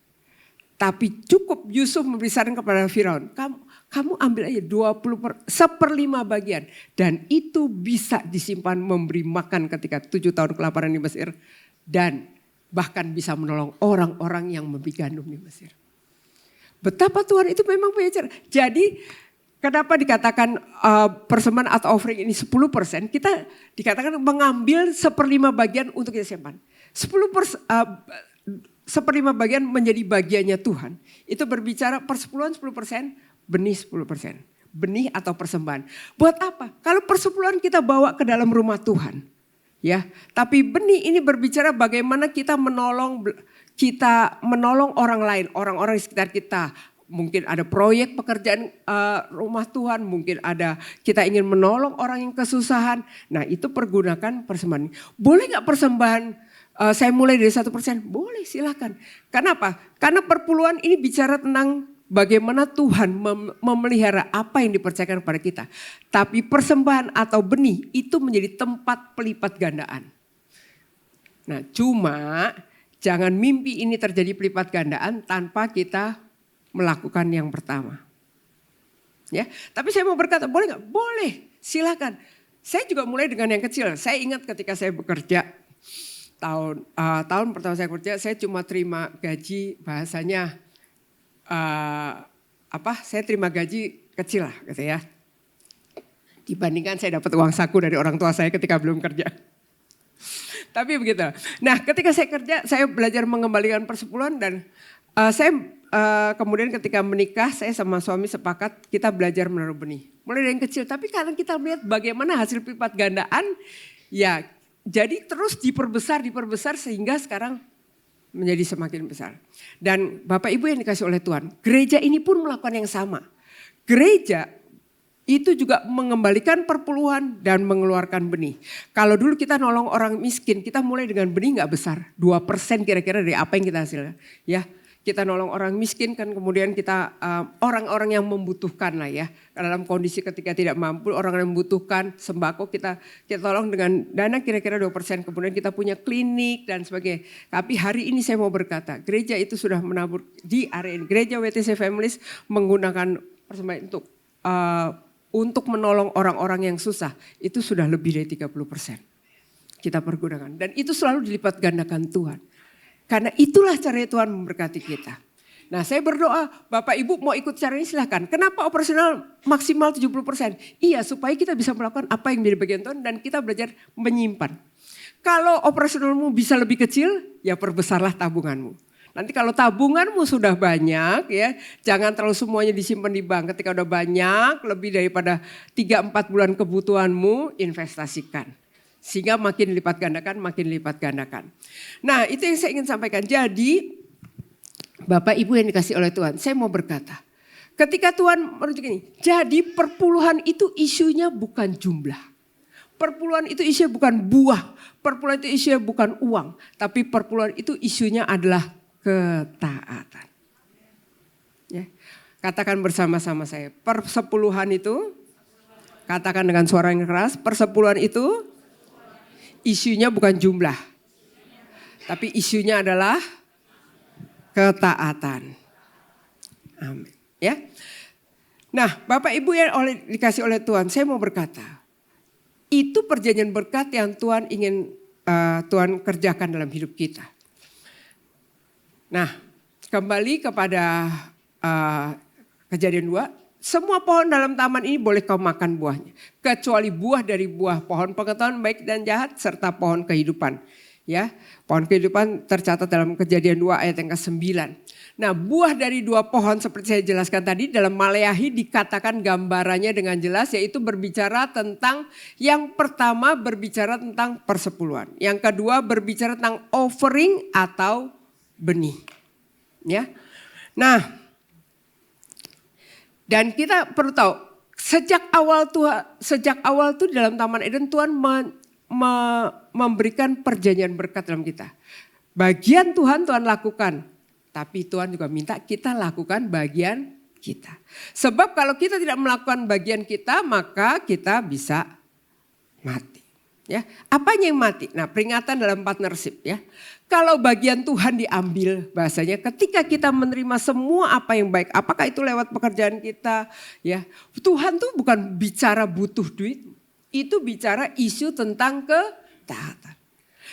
Tapi cukup Yusuf memberi saran kepada Firaun. Kamu ambil aja 1/5 bagian. Dan itu bisa disimpan memberi makan ketika 7 tahun kelaparan di Mesir. Dan bahkan bisa menolong orang-orang yang membeli gandum di Mesir. Betapa Tuhan itu memang punya cara. Jadi kenapa dikatakan persembahan atau offering ini 10%. Kita dikatakan mengambil 1/5 bagian untuk kita simpan. 1/5 bagian menjadi bagiannya Tuhan. Itu berbicara persepuluhan 10%, benih 10%. Benih atau persembahan. Buat apa? Kalau persepuluhan kita bawa ke dalam rumah Tuhan. Ya, tapi benih ini berbicara bagaimana kita menolong orang lain, orang-orang di sekitar kita. Mungkin ada proyek pekerjaan rumah Tuhan, mungkin ada kita ingin menolong orang yang kesusahan. Nah, itu pergunakan persembahan. Boleh gak persembahan saya mulai dari 1%? Boleh, silakan. Kenapa? Karena perpuluhan ini bicara tentang bagaimana Tuhan memelihara apa yang dipercayakan kepada kita. Tapi persembahan atau benih itu menjadi tempat pelipat gandaan. Nah, cuma jangan mimpi ini terjadi pelipat gandaan tanpa kita melakukan yang pertama. Ya, tapi saya mau berkata, boleh gak? Boleh, silakan. Saya juga mulai dengan yang kecil. Saya ingat ketika saya bekerja, tahun pertama saya kerja, saya cuma terima gaji bahasanya, saya terima gaji kecil lah gitu ya. Dibandingkan saya dapat uang saku dari orang tua saya ketika belum kerja. Tapi begitu. Nah, ketika saya kerja, saya belajar mengembalikan persepuluhan dan saya kemudian ketika menikah, saya sama suami sepakat kita belajar menaruh benih. Mulai dari yang kecil, tapi karena kita melihat bagaimana hasil pelipat gandaan, ya jadi terus diperbesar sehingga sekarang menjadi semakin besar. Dan Bapak Ibu yang dikasih oleh Tuhan, gereja ini pun melakukan yang sama. Gereja itu juga mengembalikan perpuluhan dan mengeluarkan benih. Kalau dulu kita nolong orang miskin, kita mulai dengan benih gak besar. 2% kira-kira dari apa yang kita hasilkan. Ya, kita nolong orang miskin kan kemudian kita orang-orang yang membutuhkan lah ya. Dalam kondisi ketika tidak mampu, orang yang membutuhkan sembako kita tolong dengan dana kira-kira 2%. Kemudian kita punya klinik dan sebagainya. Tapi hari ini saya mau berkata, gereja itu sudah menabur di area ini. Gereja WTC Families menggunakan persembahan untuk untuk menolong orang-orang yang susah, itu sudah lebih dari 30% kita pergunakan. Dan itu selalu dilipat gandakan Tuhan. Karena itulah cara Tuhan memberkati kita. Nah, saya berdoa, Bapak Ibu mau ikut cara ini silahkan. Kenapa operasional maksimal 70%? Iya, supaya kita bisa melakukan apa yang menjadi bagian Tuhan dan kita belajar menyimpan. Kalau operasionalmu bisa lebih kecil, ya perbesarlah tabunganmu. Nanti kalau tabunganmu sudah banyak, ya jangan terlalu semuanya disimpan di bank. Ketika udah banyak, lebih daripada 3-4 bulan kebutuhanmu, investasikan. Sehingga makin lipat gandakan. Nah, itu yang saya ingin sampaikan. Jadi Bapak Ibu yang dikasih oleh Tuhan, saya mau berkata, ketika Tuhan merujuk ini, jadi perpuluhan itu isunya bukan jumlah. Perpuluhan itu isunya bukan buah, perpuluhan itu isunya bukan uang, tapi perpuluhan itu isunya adalah ketaatan. Ya. Katakan bersama-sama saya, persepuluhan itu, katakan dengan suara yang keras, persepuluhan itu isunya bukan jumlah, tapi isunya adalah ketaatan. Amin. Ya. Nah, Bapak Ibu yang dikasih oleh Tuhan, saya mau berkata, itu perjanjian berkat yang Tuhan ingin Tuhan kerjakan dalam hidup kita. Nah, kembali kepada Kejadian 2, semua pohon dalam taman ini boleh kau makan buahnya, kecuali buah dari buah pohon pengetahuan baik dan jahat serta pohon kehidupan. Ya, pohon kehidupan tercatat dalam Kejadian 2 ayat yang ke-9. Nah, buah dari 2 pohon seperti saya jelaskan tadi dalam Maleakhi dikatakan gambarannya dengan jelas, yaitu berbicara tentang, yang pertama berbicara tentang persepuluhan. Yang kedua berbicara tentang offering atau benih. Ya. Nah, dan kita perlu tahu sejak awal tuh dalam Taman Eden Tuhan memberikan perjanjian berkat dalam kita. Bagian Tuhan lakukan, tapi Tuhan juga minta kita lakukan bagian kita. Sebab kalau kita tidak melakukan bagian kita, maka kita bisa mati. Ya, apanya yang mati? Nah, peringatan dalam partnership ya. Kalau bagian Tuhan diambil, bahasanya ketika kita menerima semua apa yang baik, apakah itu lewat pekerjaan kita, ya. Tuhan tuh bukan bicara butuh duit. Itu bicara isu tentang ketaatan.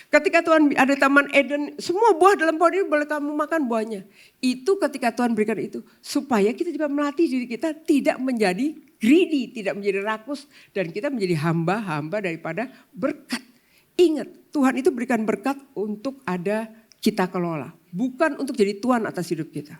Ketika Tuhan ada Taman Eden, semua buah dalam pohon ini boleh kamu makan buahnya. Itu ketika Tuhan berikan itu, supaya kita juga melatih diri kita tidak menjadi greedy, tidak menjadi rakus, dan kita menjadi hamba-hamba daripada berkat. Ingat, Tuhan itu berikan berkat untuk ada kita kelola, bukan untuk jadi tuan atas hidup kita.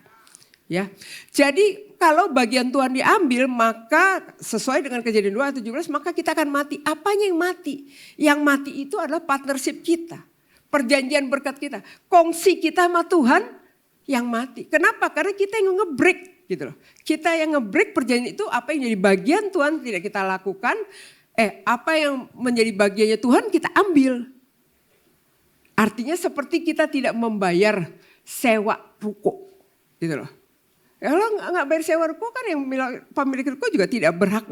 Ya, jadi kalau bagian Tuhan diambil, maka sesuai dengan Kejadian 2 ayat 17, maka kita akan mati. Apanya yang mati? Yang mati itu adalah partnership kita, perjanjian berkat kita, kongsi kita sama Tuhan yang mati. Kenapa? Karena kita yang nge-break gitu loh. Kita yang nge-break perjanjian itu, apa yang jadi bagian Tuhan tidak kita lakukan, apa yang menjadi bagiannya Tuhan kita ambil. Artinya seperti kita tidak membayar sewa ruko gitu loh. Kalau nggak bayar sewa ruko kan yang pemilik ruko juga tidak berhak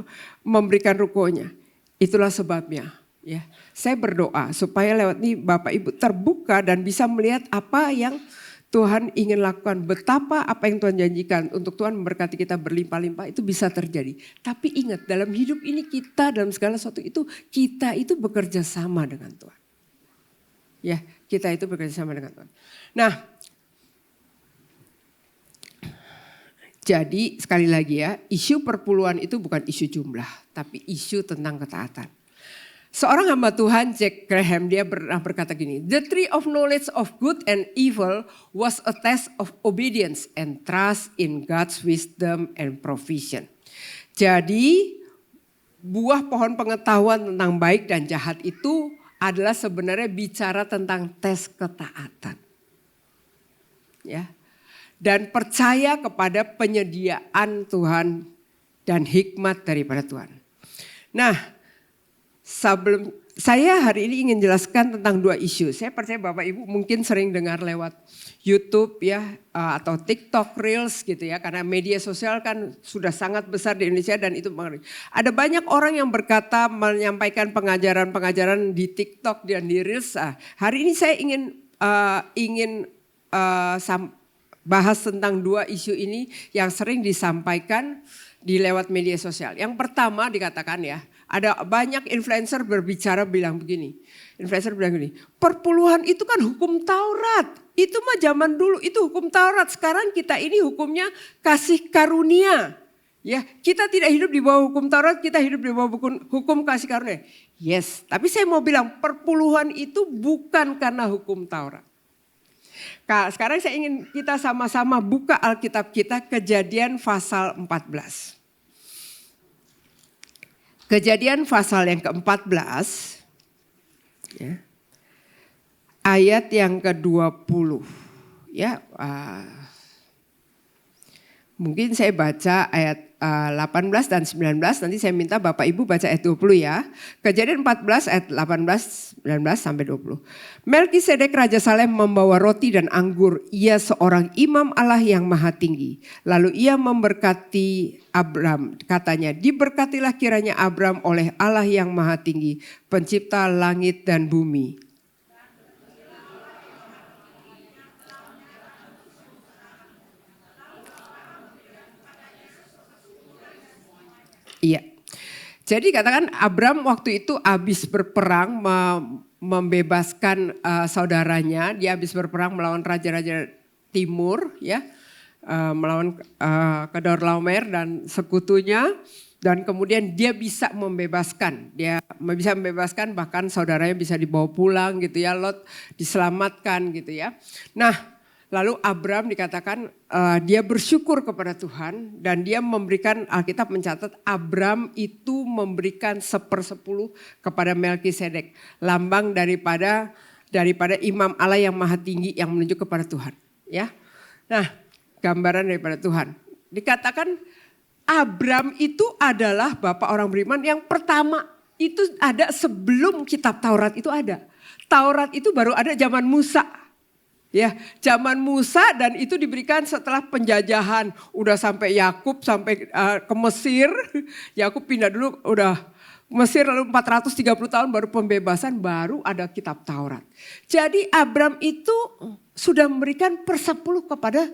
memberikan rukonya. Itulah sebabnya ya. Saya berdoa supaya lewat ini Bapak Ibu terbuka dan bisa melihat apa yang Tuhan ingin lakukan. Betapa apa yang Tuhan janjikan untuk Tuhan memberkati kita berlimpah-limpah itu bisa terjadi. Tapi ingat dalam hidup ini kita dalam segala sesuatu itu kita itu bekerja sama dengan Tuhan. Ya, kita itu bekerja sama dengan Tuhan. Nah, jadi sekali lagi ya, isu perpuluhan itu bukan isu jumlah, tapi isu tentang ketaatan. Seorang hamba Tuhan, Jack Graham, dia pernah berkata gini, "The tree of knowledge of good and evil was a test of obedience and trust in God's wisdom and provision." Jadi buah pohon pengetahuan tentang baik dan jahat itu adalah sebenarnya bicara tentang tes ketaatan. Ya. Dan percaya kepada penyediaan Tuhan dan hikmat daripada Tuhan. Nah, sebelum saya hari ini ingin jelaskan tentang 2 isu. Saya percaya Bapak Ibu mungkin sering dengar lewat YouTube ya atau TikTok Reels gitu ya, karena media sosial kan sudah sangat besar di Indonesia dan itu ada banyak orang yang berkata menyampaikan pengajaran-pengajaran di TikTok dan di Reels. Hari ini saya ingin bahas tentang 2 isu ini yang sering disampaikan di lewat media sosial. Yang pertama dikatakan ya, ada banyak influencer berbicara bilang begini. Influencer bilang begini, perpuluhan itu kan hukum Taurat. Itu mah zaman dulu, itu hukum Taurat. Sekarang kita ini hukumnya kasih karunia. Ya, kita tidak hidup di bawah hukum Taurat, kita hidup di bawah hukum kasih karunia. Yes, tapi saya mau bilang perpuluhan itu bukan karena hukum Taurat. Sekarang saya ingin kita sama-sama buka Alkitab kita, Kejadian pasal 14. Kejadian pasal yang ke-14, ya, ayat yang ke-20. Ya, mungkin saya baca ayat 18 dan 19, nanti saya minta Bapak Ibu baca ayat 20 ya. Kejadian 14 ayat 18, 19 sampai 20. Melkisedek Raja Salem membawa roti dan anggur, ia seorang imam Allah yang maha tinggi. Lalu ia memberkati Abram, katanya, diberkatilah kiranya Abram oleh Allah yang maha tinggi, pencipta langit dan bumi. Iya. Jadi katakan Abram waktu itu habis berperang membebaskan saudaranya, dia habis berperang melawan raja-raja timur ya, melawan Kedorlaomer dan sekutunya, dan kemudian dia bisa membebaskan, bahkan saudaranya bisa dibawa pulang gitu ya, Lot diselamatkan gitu ya. Nah, lalu Abram dikatakan dia bersyukur kepada Tuhan dan dia memberikan, Alkitab mencatat Abram itu memberikan 1/10 kepada Melkisedek, lambang daripada imam Allah yang maha tinggi yang menunjuk kepada Tuhan. Ya, nah gambaran daripada Tuhan. Dikatakan Abram itu adalah bapak orang beriman yang pertama, itu ada sebelum kitab Taurat itu ada. Taurat itu baru ada zaman Musa. Ya, zaman Musa, dan itu diberikan setelah penjajahan, udah sampai Yakub sampai ke Mesir. Yakub pindah dulu udah Mesir, lalu 430 tahun baru pembebasan, baru ada kitab Taurat. Jadi Abram itu sudah memberikan 1/10 kepada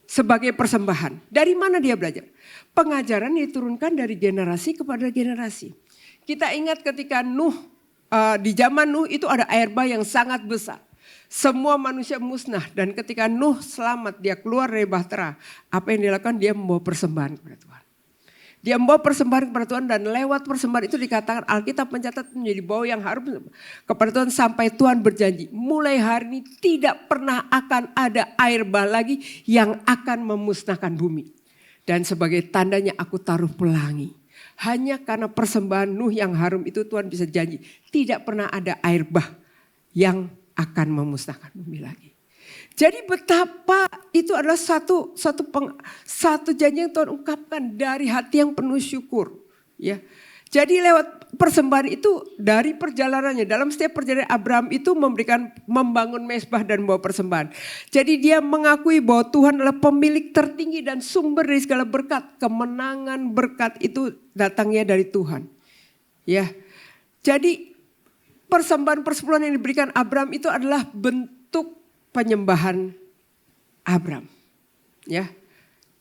sebagai persembahan. Dari mana dia belajar? Pengajaran diturunkan dari generasi kepada generasi. Kita ingat ketika Nuh, di zaman Nuh itu ada air bah yang sangat besar. Semua manusia musnah, dan ketika Nuh selamat, dia keluar dari bahtera. Apa yang dilakukan? Dia membawa persembahan kepada Tuhan. Dia membawa persembahan kepada Tuhan, dan lewat persembahan itu dikatakan Alkitab mencatat menjadi bau yang harum kepada Tuhan sampai Tuhan berjanji, mulai hari ini tidak pernah akan ada air bah lagi yang akan memusnahkan bumi. Dan sebagai tandanya aku taruh pelangi. Hanya karena persembahan Nuh yang harum itu Tuhan bisa janji tidak pernah ada air bah yang akan memusnahkan bumi lagi. Jadi betapa itu adalah satu janji yang Tuhan ungkapkan dari hati yang penuh syukur. Ya, jadi lewat persembahan itu dari perjalanannya, dalam setiap perjalanan Abraham itu membangun mezbah dan membawa persembahan. Jadi dia mengakui bahwa Tuhan adalah pemilik tertinggi dan sumber dari segala berkat. Kemenangan berkat itu datangnya dari Tuhan. Ya, jadi persembahan persepuluhan yang diberikan Abram itu adalah bentuk penyembahan Abram. Ya,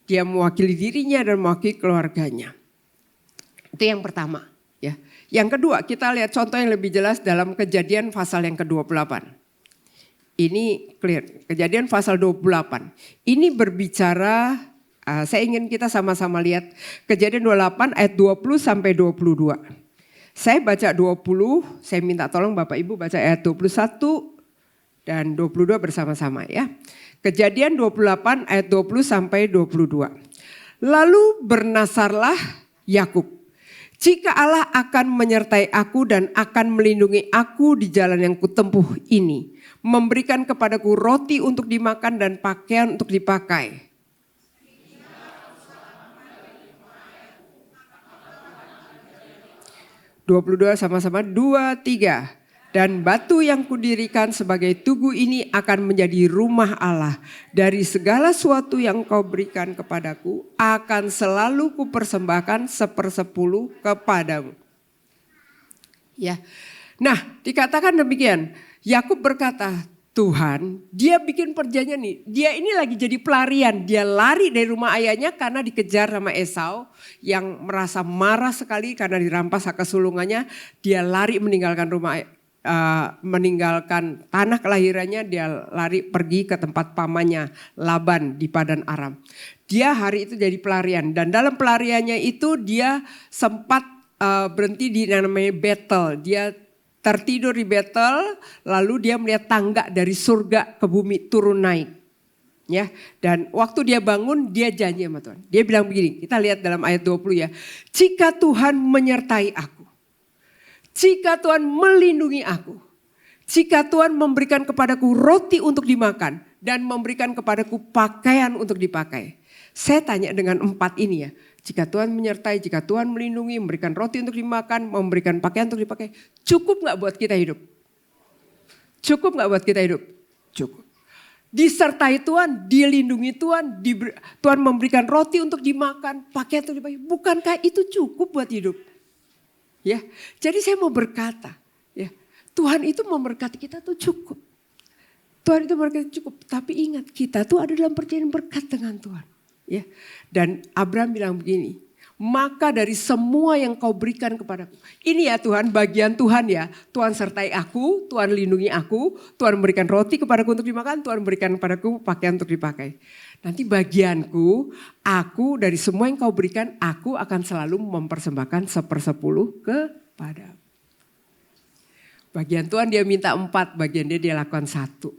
dia mewakili dirinya dan mewakili keluarganya. Itu yang pertama. Ya, yang kedua kita lihat contoh yang lebih jelas dalam Kejadian pasal yang ke-28. Ini clear. Kejadian pasal 28. Ini berbicara, saya ingin kita sama-sama lihat Kejadian 28 ayat 20 sampai 22. Saya baca 20, saya minta tolong Bapak Ibu baca ayat 21 dan 22 bersama-sama ya. Kejadian 28 ayat 20 sampai 22. Lalu bernasarlah Yakub, jika Allah akan menyertai aku dan akan melindungi aku di jalan yang kutempuh ini, memberikan kepadaku roti untuk dimakan dan pakaian untuk dipakai. (22) sama-sama, 2, 3. Dan batu yang kudirikan sebagai tugu ini akan menjadi rumah Allah. Dari segala sesuatu yang kau berikan kepadaku akan selalu kupersembahkan 1/10 kepadamu. Ya, nah dikatakan demikian. Yakub berkata, Tuhan, dia bikin perjanjian nih. Dia ini lagi jadi pelarian. Dia lari dari rumah ayahnya karena dikejar sama Esau yang merasa marah sekali karena dirampas hak kesulungannya. Dia lari meninggalkan meninggalkan tanah kelahirannya. Dia lari pergi ke tempat pamannya Laban di Padan Aram. Dia hari itu jadi pelarian dan dalam pelariannya itu dia sempat berhenti di namanya Betel. Dia tertidur di Betel, lalu dia melihat tangga dari surga ke bumi turun naik. Ya, dan waktu dia bangun dia janji sama Tuhan. Dia bilang begini, kita lihat dalam ayat 20 ya. Jika Tuhan menyertai aku, jika Tuhan melindungi aku, jika Tuhan memberikan kepadaku roti untuk dimakan dan memberikan kepadaku pakaian untuk dipakai. Saya tanya dengan 4 ini ya. Jika Tuhan menyertai, jika Tuhan melindungi, memberikan roti untuk dimakan, memberikan pakaian untuk dipakai. Cukup gak buat kita hidup? Cukup gak buat kita hidup? Cukup. Disertai Tuhan, dilindungi Tuhan, Tuhan memberikan roti untuk dimakan, pakaian untuk dipakai. Bukankah itu cukup buat hidup? Ya, jadi saya mau berkata, ya, Tuhan itu memberkati kita tuh cukup. Tuhan itu memberkati cukup, tapi ingat kita tuh ada dalam perjanjian berkat dengan Tuhan. Ya, dan Abraham bilang begini, maka dari semua yang kau berikan kepadaku. Ini ya Tuhan, bagian Tuhan ya. Tuhan sertai aku, Tuhan lindungi aku, Tuhan memberikan roti kepadaku untuk dimakan, Tuhan memberikan kepadaku pakaian untuk dipakai. Nanti bagianku, aku dari semua yang kau berikan, aku akan selalu mempersembahkan 1/10 kepadamu. Bagian Tuhan dia minta 4, bagian dia lakukan 1.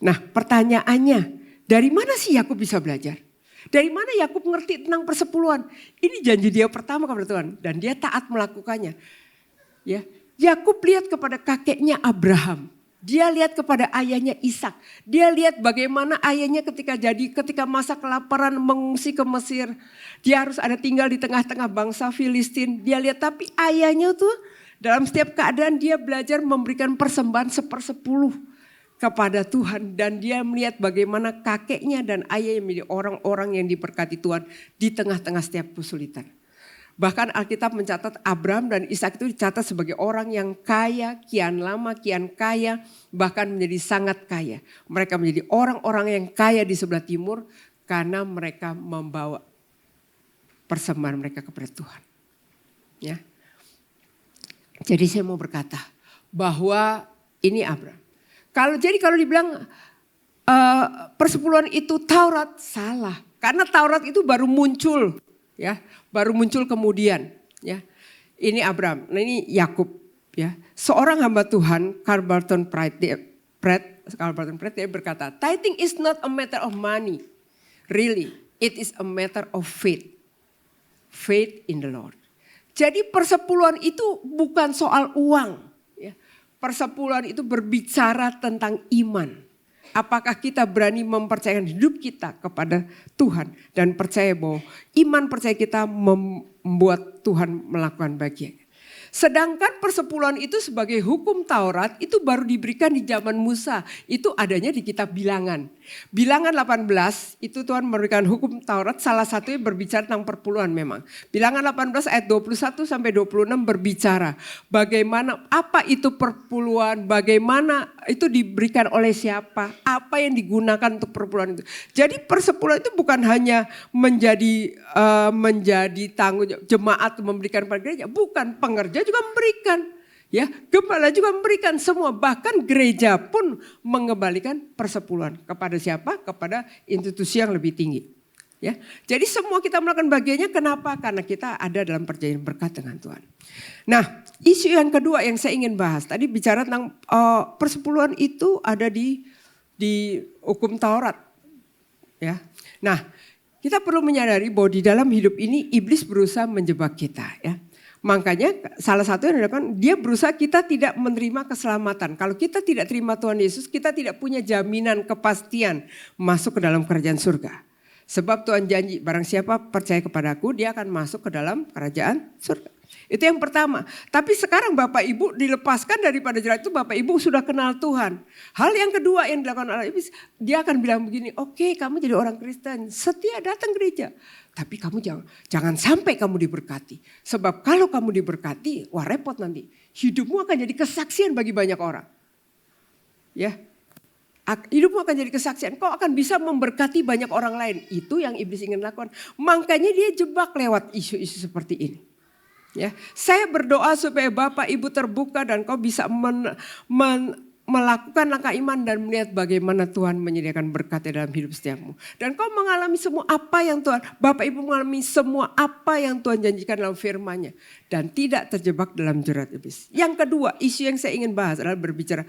Nah pertanyaannya, dari mana sih Yakub bisa belajar? Dari mana Yakub mengerti tentang persepuluhan? Ini janji dia pertama kepada Tuhan dan dia taat melakukannya. Ya, Yakub lihat kepada kakeknya Abraham. Dia lihat kepada ayahnya Ishak. Dia lihat bagaimana ayahnya ketika masa kelaparan mengungsi ke Mesir. Dia harus ada tinggal di tengah-tengah bangsa Filistin. Dia lihat tapi ayahnya tuh dalam setiap keadaan dia belajar memberikan persembahan 1/10. Kepada Tuhan dan dia melihat bagaimana kakeknya dan ayahnya menjadi orang-orang yang diberkati Tuhan di tengah-tengah setiap kesulitan. Bahkan Alkitab mencatat Abraham dan Ishak itu dicatat sebagai orang yang kaya, kian lama kian kaya, bahkan menjadi sangat kaya. Mereka menjadi orang-orang yang kaya di sebelah timur karena mereka membawa persembahan mereka kepada Tuhan. Ya. Jadi saya mau berkata bahwa ini Abraham. Kalau dibilang persepuluhan itu Taurat, salah. Karena Taurat itu baru muncul, ya, baru muncul kemudian, ya. Ini Abraham, nah ini Yakub, ya. Seorang hamba Tuhan, Karl Barton Pratt dia berkata, tithing is not a matter of money, really, it is a matter of faith, faith in the Lord. Jadi persepuluhan itu bukan soal uang. Persepuluhan itu berbicara tentang iman. Apakah kita berani mempercayakan hidup kita kepada Tuhan. Dan percaya bahwa iman percaya kita membuat Tuhan melakukan bagian. Sedangkan persepuluhan itu sebagai hukum Taurat itu baru diberikan di zaman Musa. Itu adanya di kitab Bilangan. Bilangan 18 itu Tuhan memberikan hukum Taurat, salah satunya berbicara tentang perpuluhan memang. Bilangan 18 ayat 21 sampai 26 berbicara bagaimana apa itu perpuluhan, bagaimana itu diberikan oleh siapa, apa yang digunakan untuk perpuluhan itu. Jadi persepuluhan itu bukan hanya menjadi tanggung jawab jemaat memberikan pada gereja, bukan, pengerja juga memberikan. Ya, gembala juga memberikan semua, bahkan gereja pun mengembalikan persepuluhan kepada siapa? Kepada institusi yang lebih tinggi. Ya, jadi semua kita melakukan bagiannya. Kenapa? Karena kita ada dalam perjanjian berkat dengan Tuhan. Nah, isu yang kedua yang saya ingin bahas tadi bicara tentang persepuluhan itu ada di hukum Taurat. Ya, nah kita perlu menyadari bahwa di dalam hidup ini iblis berusaha menjebak kita. Ya. Makanya salah satu yang dilakukan, dia berusaha kita tidak menerima keselamatan. Kalau kita tidak terima Tuhan Yesus, kita tidak punya jaminan kepastian masuk ke dalam kerajaan surga. Sebab Tuhan janji, barang siapa percaya kepadaku, dia akan masuk ke dalam kerajaan surga. Itu yang pertama. Tapi sekarang Bapak Ibu dilepaskan daripada jerat itu, Bapak Ibu sudah kenal Tuhan. Hal yang kedua yang dilakukan oleh iblis, dia akan bilang begini, oke, kamu jadi orang Kristen, setia datang gereja. Tapi kamu jangan sampai kamu diberkati. Sebab kalau kamu diberkati, wah repot nanti. Hidupmu akan jadi kesaksian bagi banyak orang. Ya, Hidupmu akan jadi kesaksian. Kau akan bisa memberkati banyak orang lain. Itu yang iblis ingin lakukan. Makanya dia jebak lewat isu-isu seperti ini. Ya, saya berdoa supaya Bapak Ibu terbuka dan kau bisa melakukan langkah iman dan melihat bagaimana Tuhan menyediakan berkat dalam hidup setiapmu. Dan kau mengalami semua apa yang Tuhan, Bapak Ibu mengalami semua apa yang Tuhan janjikan dalam firman-Nya. Dan tidak terjebak dalam jerat iblis. Yang kedua, isu yang saya ingin bahas adalah berbicara,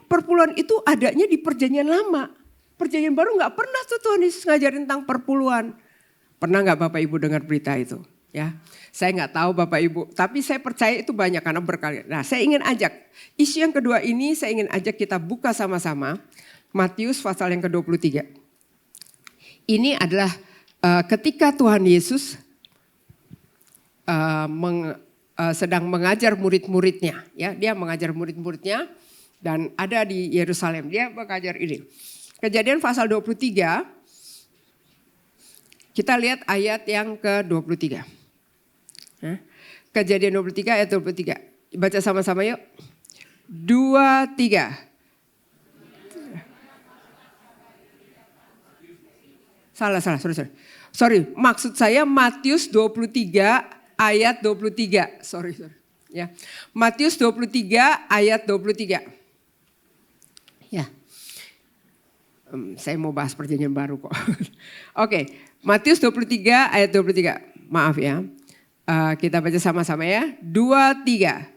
perpuluhan itu adanya di perjanjian lama. Perjanjian baru gak pernah tuh Tuhan Yesus ngajarin tentang perpuluhan. Pernah gak Bapak Ibu dengar berita itu? Ya, saya nggak tahu Bapak Ibu, tapi saya percaya itu banyak karena berkali. Nah, saya ingin ajak isu yang kedua ini, saya ingin ajak kita buka sama-sama Matius pasal yang ke-23. Ini adalah ketika Tuhan Yesus sedang mengajar murid-muridnya, ya, dia mengajar murid-muridnya dan ada di Yerusalem. Dia mengajar ini. Kejadian pasal 23, kita lihat ayat yang ke-23. Kejadian 23 ayat 23. Baca sama-sama yuk. 2, 3. Salah. Sorry, maksud saya Matius 23 ayat 23. Sorry. Ya. Matius 23 ayat 23. Ya. Saya mau bahas perjanjian baru kok. Oke, Matius 23 ayat 23. Maaf ya. Kita baca sama-sama ya. 2, 3.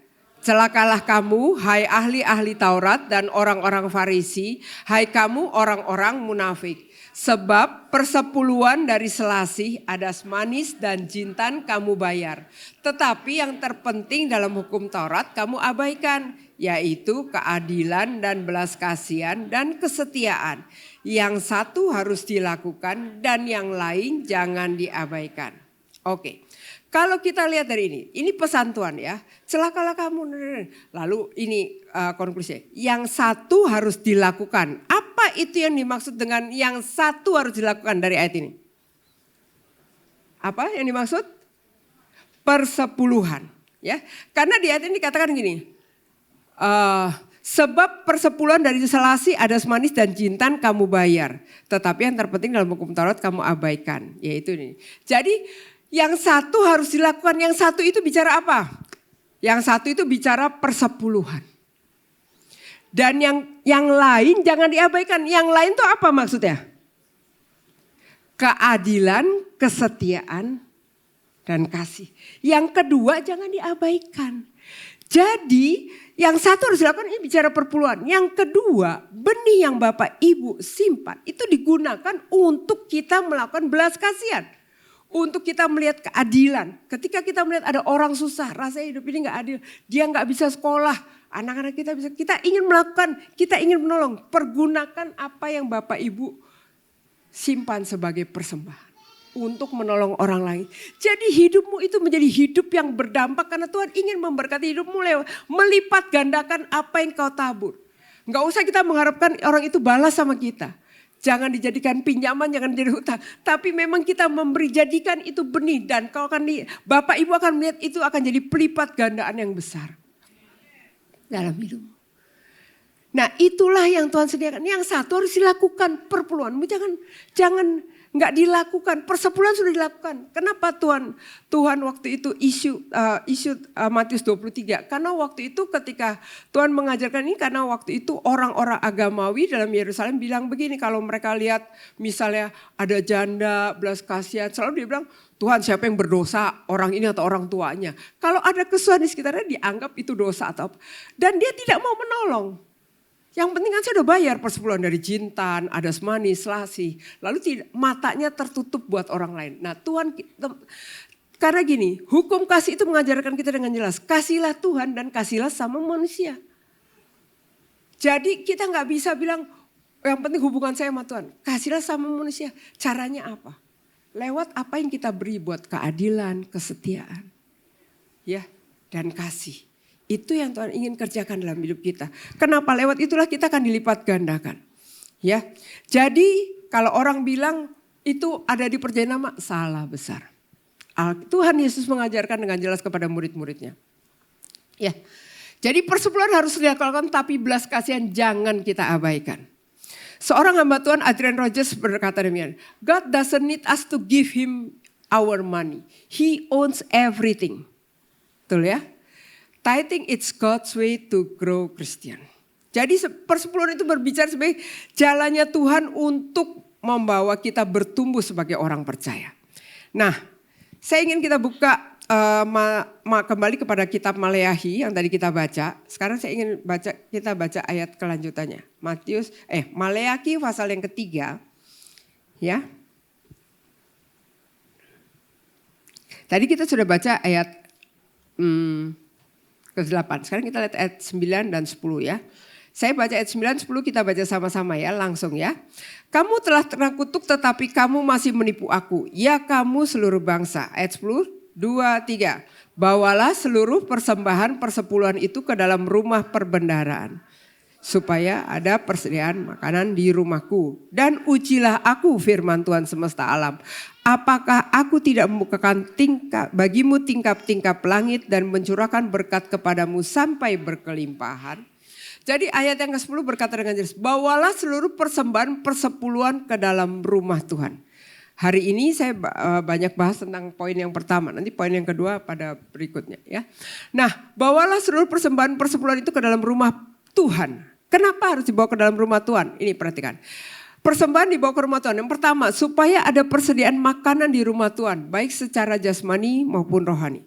Celakalah kamu, hai ahli-ahli Taurat dan orang-orang Farisi, hai kamu orang-orang munafik. Sebab persepuluhan dari selasih, adas manis dan jintan kamu bayar. Tetapi yang terpenting dalam hukum Taurat kamu abaikan, yaitu keadilan dan belas kasihan dan kesetiaan. Yang satu harus dilakukan dan yang lain jangan diabaikan. Oke. Kalau kita lihat dari ini pesan Tuhan ya, celakalah kamu. Lalu ini konklusinya, yang satu harus dilakukan. Apa itu yang dimaksud dengan yang satu harus dilakukan dari ayat ini? Apa yang dimaksud? Persepuluhan. Ya, karena di ayat ini dikatakan gini, sebab persepuluhan dari selasih, adas manis dan jintan kamu bayar. Tetapi yang terpenting dalam hukum Taurat kamu abaikan. Yaitu ini. Jadi yang satu harus dilakukan, yang satu itu bicara apa? Yang satu itu bicara persepuluhan. Dan yang lain jangan diabaikan. Yang lain itu apa maksudnya? Keadilan, kesetiaan, dan kasih. Yang kedua jangan diabaikan. Jadi yang satu harus dilakukan ini bicara perpuluhan. Yang kedua, benih yang Bapak Ibu simpan itu digunakan untuk kita melakukan belas kasihan. Untuk kita melihat keadilan. Ketika kita melihat ada orang susah, rasanya hidup ini gak adil. Dia gak bisa sekolah, anak-anak kita bisa. Kita ingin melakukan, kita ingin menolong. Pergunakan apa yang Bapak Ibu simpan sebagai persembahan. Untuk menolong orang lain. Jadi hidupmu itu menjadi hidup yang berdampak. Karena Tuhan ingin memberkati hidupmu lewat melipat gandakan apa yang kau tabur. Gak usah kita mengharapkan orang itu balas sama kita. Jangan dijadikan pinjaman, jangan jadi hutang. Tapi memang kita memberi, jadikan itu benih. Dan kau akan Bapak Ibu akan melihat itu akan jadi pelipat gandaan yang besar. Dalam hidupmu. Nah itulah yang Tuhan sediakan. Yang satu harus dilakukan, perpuluhanmu jangan nggak dilakukan. Persepuluhan sudah dilakukan. Kenapa Tuhan waktu itu isu Matius 23? Karena waktu itu ketika Tuhan mengajarkan ini, karena waktu itu orang-orang agamawi dalam Yerusalem bilang begini, kalau mereka lihat misalnya ada janda, belas kasihan, selalu dia bilang, Tuhan siapa yang berdosa, orang ini atau orang tuanya. Kalau ada kesusahan di sekitarnya dianggap itu dosa atau apa. Dan dia tidak mau menolong. Yang penting kan saya udah bayar persepuluhan dari jintan, adas manis, selasih. Lalu matanya tertutup buat orang lain. Nah Tuhan, karena gini, hukum kasih itu mengajarkan kita dengan jelas. Kasihlah Tuhan dan kasihlah sama manusia. Jadi kita gak bisa bilang, yang penting hubungan saya sama Tuhan. Kasihlah sama manusia. Caranya apa? Lewat apa yang kita beri buat keadilan, kesetiaan. Ya, dan kasih. Itu yang Tuhan ingin kerjakan dalam hidup kita. Kenapa? Lewat itulah kita akan dilipat gandakan. Ya, jadi kalau orang bilang itu ada di perjanjian lama, salah besar. Tuhan Yesus mengajarkan dengan jelas kepada murid-muridnya. Ya, jadi persepuluhan harus dilakukan tapi belas kasihan jangan kita abaikan. Seorang hamba Tuhan, Adrian Rogers, berkata demikian, God doesn't need us to give him our money. He owns everything. Betul ya? Tithing it's God's way to grow Christian. Jadi persepuluhan itu berbicara sebagai jalannya Tuhan untuk membawa kita bertumbuh sebagai orang percaya. Nah, saya ingin kita buka kembali kepada kitab Maleakhi yang tadi kita baca. Sekarang saya ingin kita baca ayat kelanjutannya. Maleakhi pasal yang ketiga. Ya. Tadi kita sudah baca ayat ke-8. Sekarang kita lihat ayat 9 dan 10 ya. Saya baca ayat 9, 10 kita baca sama-sama ya, langsung ya. Kamu telah terkutuk tetapi kamu masih menipu aku. Ya kamu seluruh bangsa. Ayat 10, 2, 3. Bawalah seluruh persembahan persepuluhan itu ke dalam rumah perbendaharaan. Supaya ada persediaan makanan di rumahku. Dan ujilah aku firman Tuhan semesta alam. Apakah aku tidak membukakan bagimu tingkap-tingkap langit dan mencurahkan berkat kepadamu sampai berkelimpahan. Jadi ayat yang ke-10 berkata dengan jelas, bawalah seluruh persembahan persepuluhan ke dalam rumah Tuhan. Hari ini saya banyak bahas tentang poin yang pertama, nanti poin yang kedua pada berikutnya ya. Nah, bawalah seluruh persembahan persepuluhan itu ke dalam rumah Tuhan. Kenapa harus dibawa ke dalam rumah Tuhan? Ini perhatikan. Persembahan dibawa ke rumah Tuhan. Yang pertama, supaya ada persediaan makanan di rumah Tuhan, baik secara jasmani maupun rohani.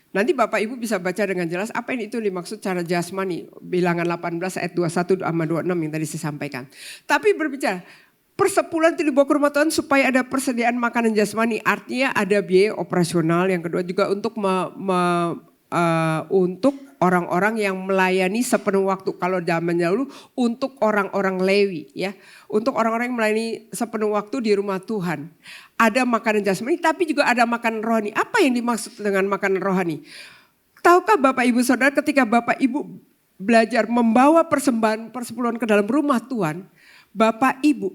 Nanti Bapak Ibu bisa baca dengan jelas apa yang itu dimaksud secara jasmani. Bilangan 18 ayat 21 sama 26 yang tadi saya sampaikan. Tapi berbicara, persepuluhan itu dibawa ke rumah Tuhan supaya ada persediaan makanan jasmani. Artinya ada biaya operasional. Yang kedua juga untuk untuk orang-orang yang melayani sepenuh waktu. Kalau zaman dahulu untuk orang-orang Lewi ya. Untuk orang-orang yang melayani sepenuh waktu di rumah Tuhan. Ada makanan jasmani tapi juga ada makanan rohani. Apa yang dimaksud dengan makanan rohani? Tahukah Bapak Ibu Saudara ketika Bapak Ibu belajar membawa persembahan persepuluhan ke dalam rumah Tuhan. Bapak Ibu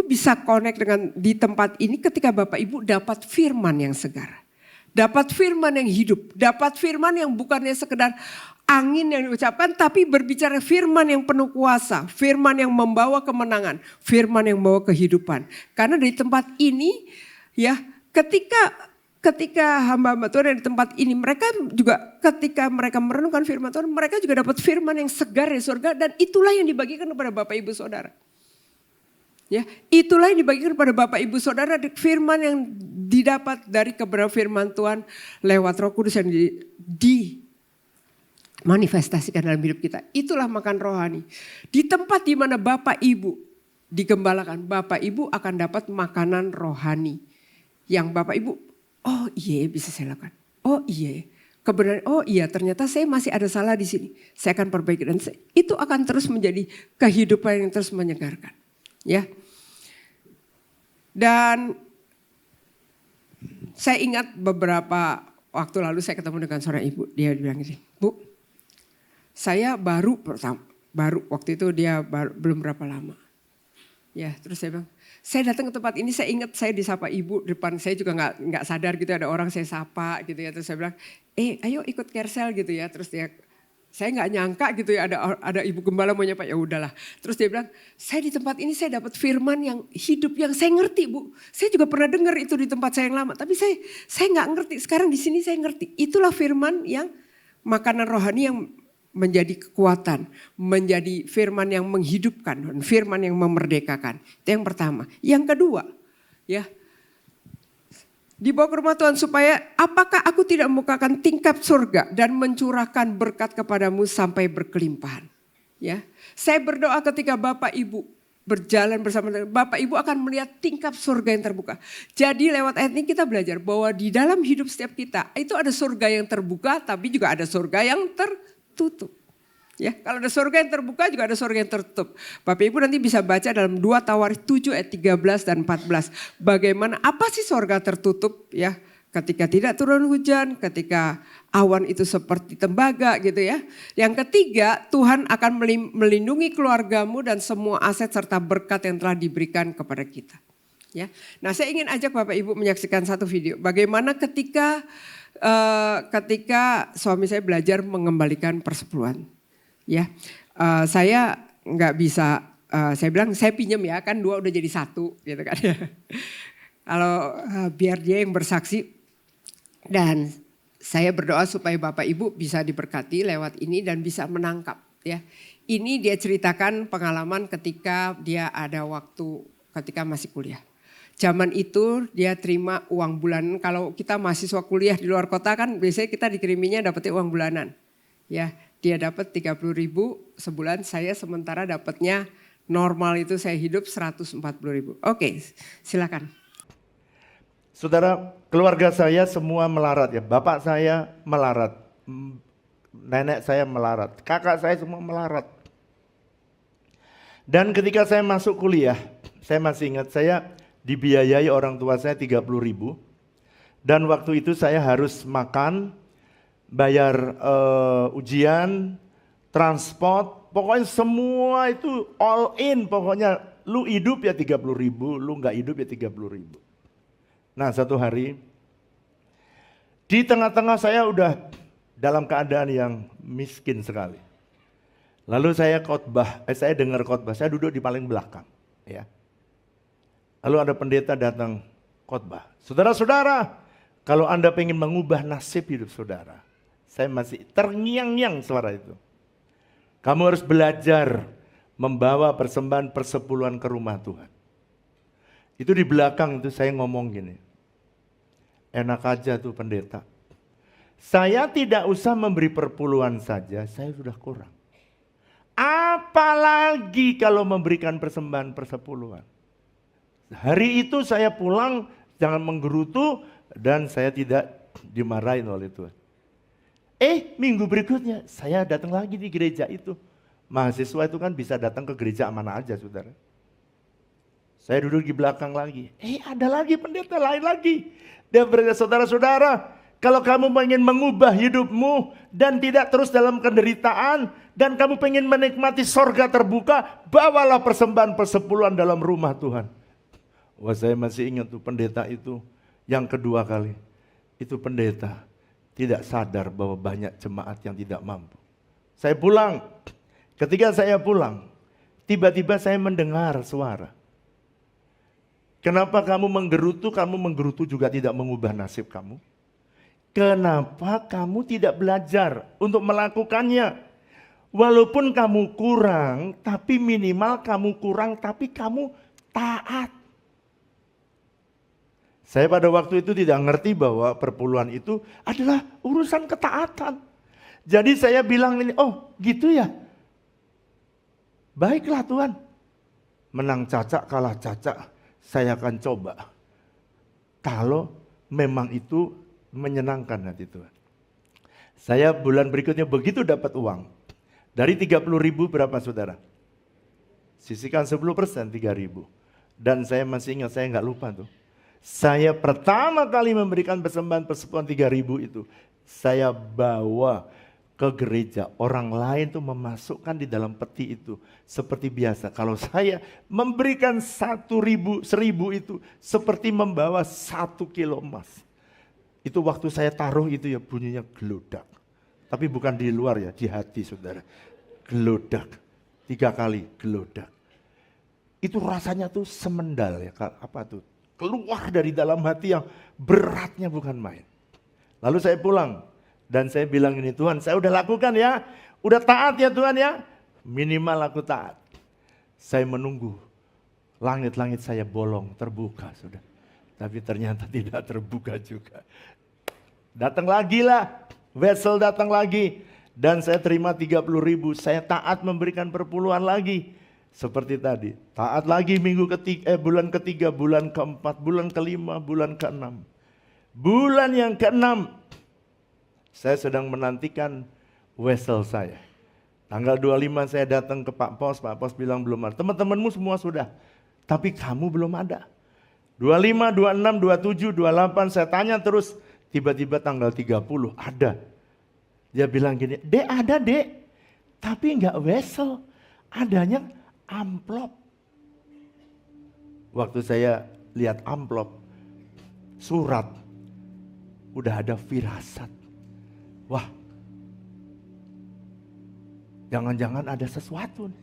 bisa connect dengan di tempat ini ketika Bapak Ibu dapat firman yang segar. Dapat firman yang hidup, dapat firman yang bukannya sekedar angin yang diucapkan, tapi berbicara firman yang penuh kuasa, firman yang membawa kemenangan, firman yang membawa kehidupan. Karena dari tempat ini, ya, ketika hamba-hamba Tuhan yang di tempat ini, mereka juga ketika mereka merenungkan firman Tuhan, mereka juga dapat firman yang segar dari surga, dan itulah yang dibagikan kepada Bapak Ibu Saudara. Ya, itulah yang dibagikan kepada Bapak Ibu Saudara, firman yang didapat dari kebenaran firman Tuhan lewat Roh Kudus yang dimanifestasikan dalam hidup kita. Itulah makan rohani. Di tempat di mana Bapak Ibu digembalakan, Bapak Ibu akan dapat makanan rohani. Yang Bapak Ibu, oh iya bisa saya lakukan. Oh iya, kebenaran, oh iya ternyata saya masih ada salah di sini. Saya akan perbaiki dan itu akan terus menjadi kehidupan yang terus menyegarkan. Ya. Dan saya ingat beberapa waktu lalu saya ketemu dengan seorang ibu, dia bilang gini, Bu, saya baru waktu itu dia belum berapa lama. Ya, terus saya bilang, saya datang ke tempat ini, saya ingat saya disapa ibu depan saya juga nggak sadar gitu ada orang saya sapa gitu ya, terus saya bilang, ayo ikut Kersel gitu ya, terus dia, saya nggak nyangka gitu ya ada ibu gembala mau nyapa, ya udahlah. Terus dia bilang, saya di tempat ini saya dapat firman yang hidup yang saya ngerti Bu. Saya juga pernah dengar itu di tempat saya yang lama, tapi saya nggak ngerti. Sekarang di sini saya ngerti. Itulah firman yang makanan rohani yang menjadi kekuatan, menjadi firman yang menghidupkan, firman yang memerdekakan. Itu yang pertama. Yang kedua, ya. Dibawa ke rumah Tuhan supaya apakah aku tidak membukakan tingkap surga dan mencurahkan berkat kepadamu sampai berkelimpahan. Ya, saya berdoa ketika Bapak Ibu berjalan bersama dengan Bapak Ibu akan melihat tingkap surga yang terbuka. Jadi lewat ayat ini kita belajar bahwa di dalam hidup setiap kita itu ada surga yang terbuka tapi juga ada surga yang tertutup. Ya, kalau ada surga yang terbuka juga ada surga yang tertutup. Bapak Ibu nanti bisa baca dalam 2 Tawarikh 7 ayat 13 dan 14. Bagaimana apa sih surga tertutup ya? Ketika tidak turun hujan, ketika awan itu seperti tembaga gitu ya. Yang ketiga, Tuhan akan melindungi keluargamu dan semua aset serta berkat yang telah diberikan kepada kita. Ya. Nah, saya ingin ajak Bapak Ibu menyaksikan satu video. Bagaimana ketika suami saya belajar mengembalikan persepuluhan. Ya, saya nggak bisa, saya bilang saya pinjam ya, kan 2 udah jadi 1 gitu kan ya. Kalau biar dia yang bersaksi, dan saya berdoa supaya Bapak Ibu bisa diberkati lewat ini dan bisa menangkap ya. Ini dia ceritakan pengalaman ketika dia ada waktu ketika masih kuliah. Zaman itu dia terima uang bulanan. Kalau kita mahasiswa kuliah di luar kota kan biasanya kita dikiriminya dapetnya uang bulanan. Ya, dia dapat 30.000 sebulan, saya sementara dapatnya normal itu saya hidup 140.000. Oke, silakan. Saudara, keluarga saya semua melarat ya. Bapak saya melarat, nenek saya melarat, kakak saya semua melarat. Dan ketika saya masuk kuliah, saya masih ingat saya dibiayai orang tua saya 30.000. Dan waktu itu saya harus makan, bayar ujian, transport, pokoknya semua itu all in. Pokoknya lu hidup ya 30.000, lu nggak hidup ya 30.000. Nah satu hari, di tengah-tengah saya udah dalam keadaan yang miskin sekali. Lalu saya saya dengar khotbah, saya duduk di paling belakang. Ya. Lalu ada pendeta datang khotbah. Saudara-saudara, kalau Anda pengen mengubah nasib hidup saudara, saya masih terngiang-ngiang suara itu. Kamu harus belajar membawa persembahan persepuluhan ke rumah Tuhan. Itu di belakang itu saya ngomong gini, enak aja tuh pendeta. Saya tidak usah memberi perpuluhan saja, saya sudah kurang. Apalagi kalau memberikan persembahan persepuluhan. Hari itu saya pulang jangan menggerutu dan saya tidak dimarahin oleh Tuhan. Minggu berikutnya saya datang lagi di gereja itu. Mahasiswa itu kan bisa datang ke gereja mana aja saudara. Saya duduk di belakang lagi. Ada lagi pendeta lain lagi. Dia berkata, saudara-saudara, kalau kamu ingin mengubah hidupmu dan tidak terus dalam penderitaan dan kamu pengen menikmati sorga terbuka, bawalah persembahan persepuluhan dalam rumah Tuhan. Wah, saya masih ingat tuh pendeta itu yang kedua kali. Itu pendeta tidak sadar bahwa banyak jemaat yang tidak mampu. Saya pulang. Ketika saya pulang, tiba-tiba saya mendengar suara. Kenapa kamu menggerutu juga tidak mengubah nasib kamu? Kenapa kamu tidak belajar untuk melakukannya? Walaupun kamu kurang, tapi minimal kamu kurang, tapi kamu taat. Saya pada waktu itu tidak ngerti bahwa perpuluhan itu adalah urusan ketaatan. Jadi saya bilang ini, oh gitu ya. Baiklah Tuhan, menang cacak kalah cacak, saya akan coba. Kalau memang itu menyenangkan hati Tuhan. Saya bulan berikutnya begitu dapat uang. Dari 30.000 berapa saudara? Sisihkan 10%, 3.000. Dan saya masih ingat, saya nggak lupa tuh. Saya pertama kali memberikan persembahan persepuluhan 3.000 itu. Saya bawa ke gereja. Orang lain tuh memasukkan di dalam peti itu. Seperti biasa. Kalau saya memberikan 1.000 itu seperti membawa 1 kilo emas. Itu waktu saya taruh itu ya bunyinya gelodak. Tapi bukan di luar ya, di hati saudara. Gelodak. 3 kali gelodak. Itu rasanya tuh semendal ya. Apa tuh? Keluar dari dalam hati yang beratnya bukan main. Lalu saya pulang. Dan saya bilang ini, Tuhan saya udah lakukan ya. Udah taat ya Tuhan ya. Minimal aku taat. Saya menunggu. Langit-langit saya bolong, terbuka sudah. Tapi ternyata tidak terbuka juga. Datang lagi lah, vessel datang lagi. Dan saya terima 30.000, saya taat memberikan perpuluhan lagi. Seperti tadi, taat lagi bulan ketiga, bulan keempat, bulan kelima, bulan keenam. Bulan yang keenam, saya sedang menantikan vessel saya. Tanggal 25 saya datang ke Pak Pos bilang belum ada. Teman-temanmu semua sudah, tapi kamu belum ada. 25, 26, 27, 28 saya tanya terus. Tiba-tiba tanggal 30 ada. Dia bilang gini, Dek ada dek. Tapi enggak vessel. Adanya amplop. Waktu saya lihat amplop. Surat. Udah ada firasat. Wah. Jangan-jangan ada sesuatu nih.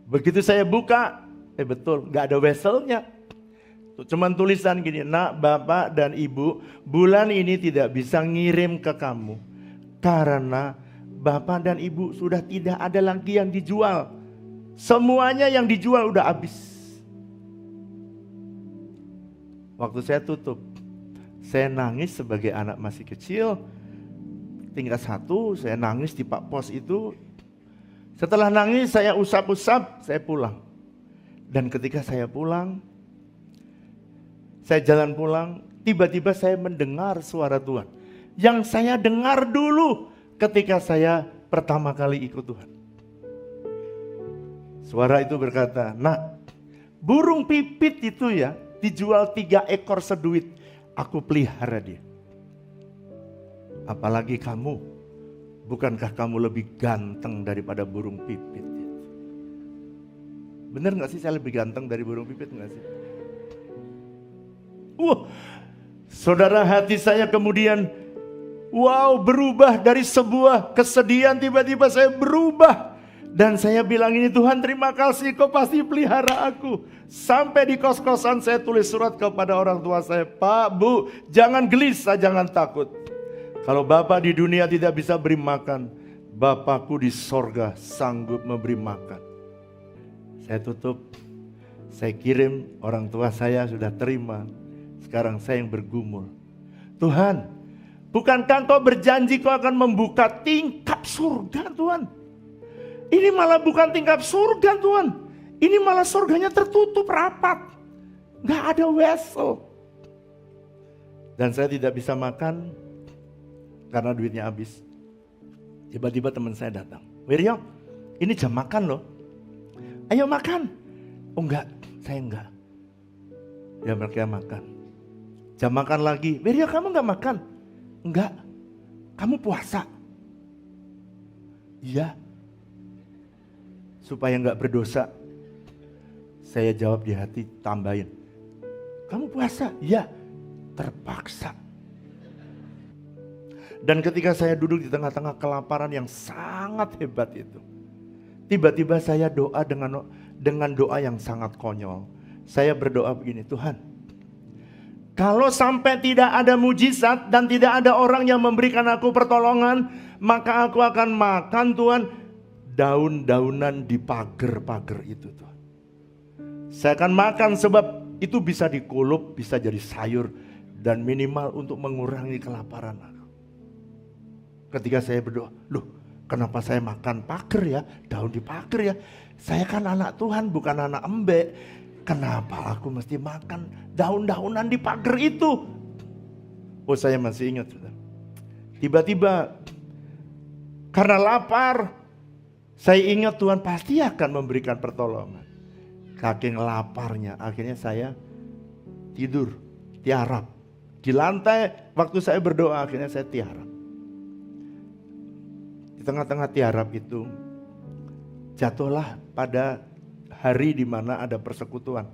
Begitu saya buka, betul, gak ada weselnya. Cuman tulisan gini, nak, bapak dan ibu, bulan ini tidak bisa ngirim ke kamu. Karena bapak dan ibu sudah tidak ada lagi yang dijual. Semuanya yang dijual udah habis. Waktu saya tutup, saya nangis sebagai anak masih kecil. Tingkat 1, saya nangis di Pak Pos itu. Setelah nangis saya usap-usap, saya pulang. Dan ketika saya pulang, saya jalan pulang, tiba-tiba saya mendengar suara Tuhan. Yang saya dengar dulu ketika saya pertama kali ikut Tuhan. Suara itu berkata, nak, burung pipit itu ya dijual 3 ekor seduit. Aku pelihara dia. Apalagi kamu, bukankah kamu lebih ganteng daripada burung pipit? Bener gak sih saya lebih ganteng dari burung pipit gak sih? Saudara, hati saya kemudian berubah dari sebuah kesedihan, tiba-tiba saya berubah. Dan saya bilang ini, Tuhan terima kasih kau pasti pelihara aku. Sampai di kos-kosan saya tulis surat kepada orang tua saya, Pak, Bu, jangan gelisah, jangan takut. Kalau Bapak di dunia tidak bisa beri makan, Bapakku di sorga sanggup memberi makan. Saya tutup, saya kirim, orang tua saya sudah terima. Sekarang saya yang bergumul. Tuhan, bukankah Engkau berjanji Kau akan membuka tingkap surga, Tuhan? Ini malah bukan tingkap surga, Tuhan. Ini malah surganya tertutup rapat. Gak ada wesel. Dan saya tidak bisa makan karena duitnya habis. Tiba-tiba teman saya datang. Wiryo, ini jam makan loh. Ayo makan. Oh enggak, saya enggak. Ya mereka makan. Jam makan lagi, Wiryo kamu gak makan? Enggak, kamu puasa? Iya. Supaya gak berdosa, saya jawab di hati, tambahin. Kamu puasa? Iya, terpaksa. Dan ketika saya duduk di tengah-tengah kelaparan yang sangat hebat itu, tiba-tiba saya doa dengan doa yang sangat konyol. Saya berdoa begini, Tuhan, kalau sampai tidak ada mujizat dan tidak ada orang yang memberikan aku pertolongan, maka aku akan makan, Tuhan, daun-daunan di pagar-pagar itu, Tuhan. Saya akan makan sebab itu bisa dikulup, bisa jadi sayur, dan minimal untuk mengurangi kelaparan aku. Ketika saya berdoa, loh kenapa saya makan pagar ya, daun di pagar ya? Saya kan anak Tuhan, bukan anak embek. Kenapa aku mesti makan daun-daunan di pagar itu? Oh saya masih ingat. Tiba-tiba karena lapar, saya ingat Tuhan pasti akan memberikan pertolongan. Saking laparnya, akhirnya saya tidur, tiarap. Di lantai waktu saya berdoa, akhirnya saya tiarap. Di tengah-tengah tiarap itu, jatuhlah pada hari di mana ada persekutuan.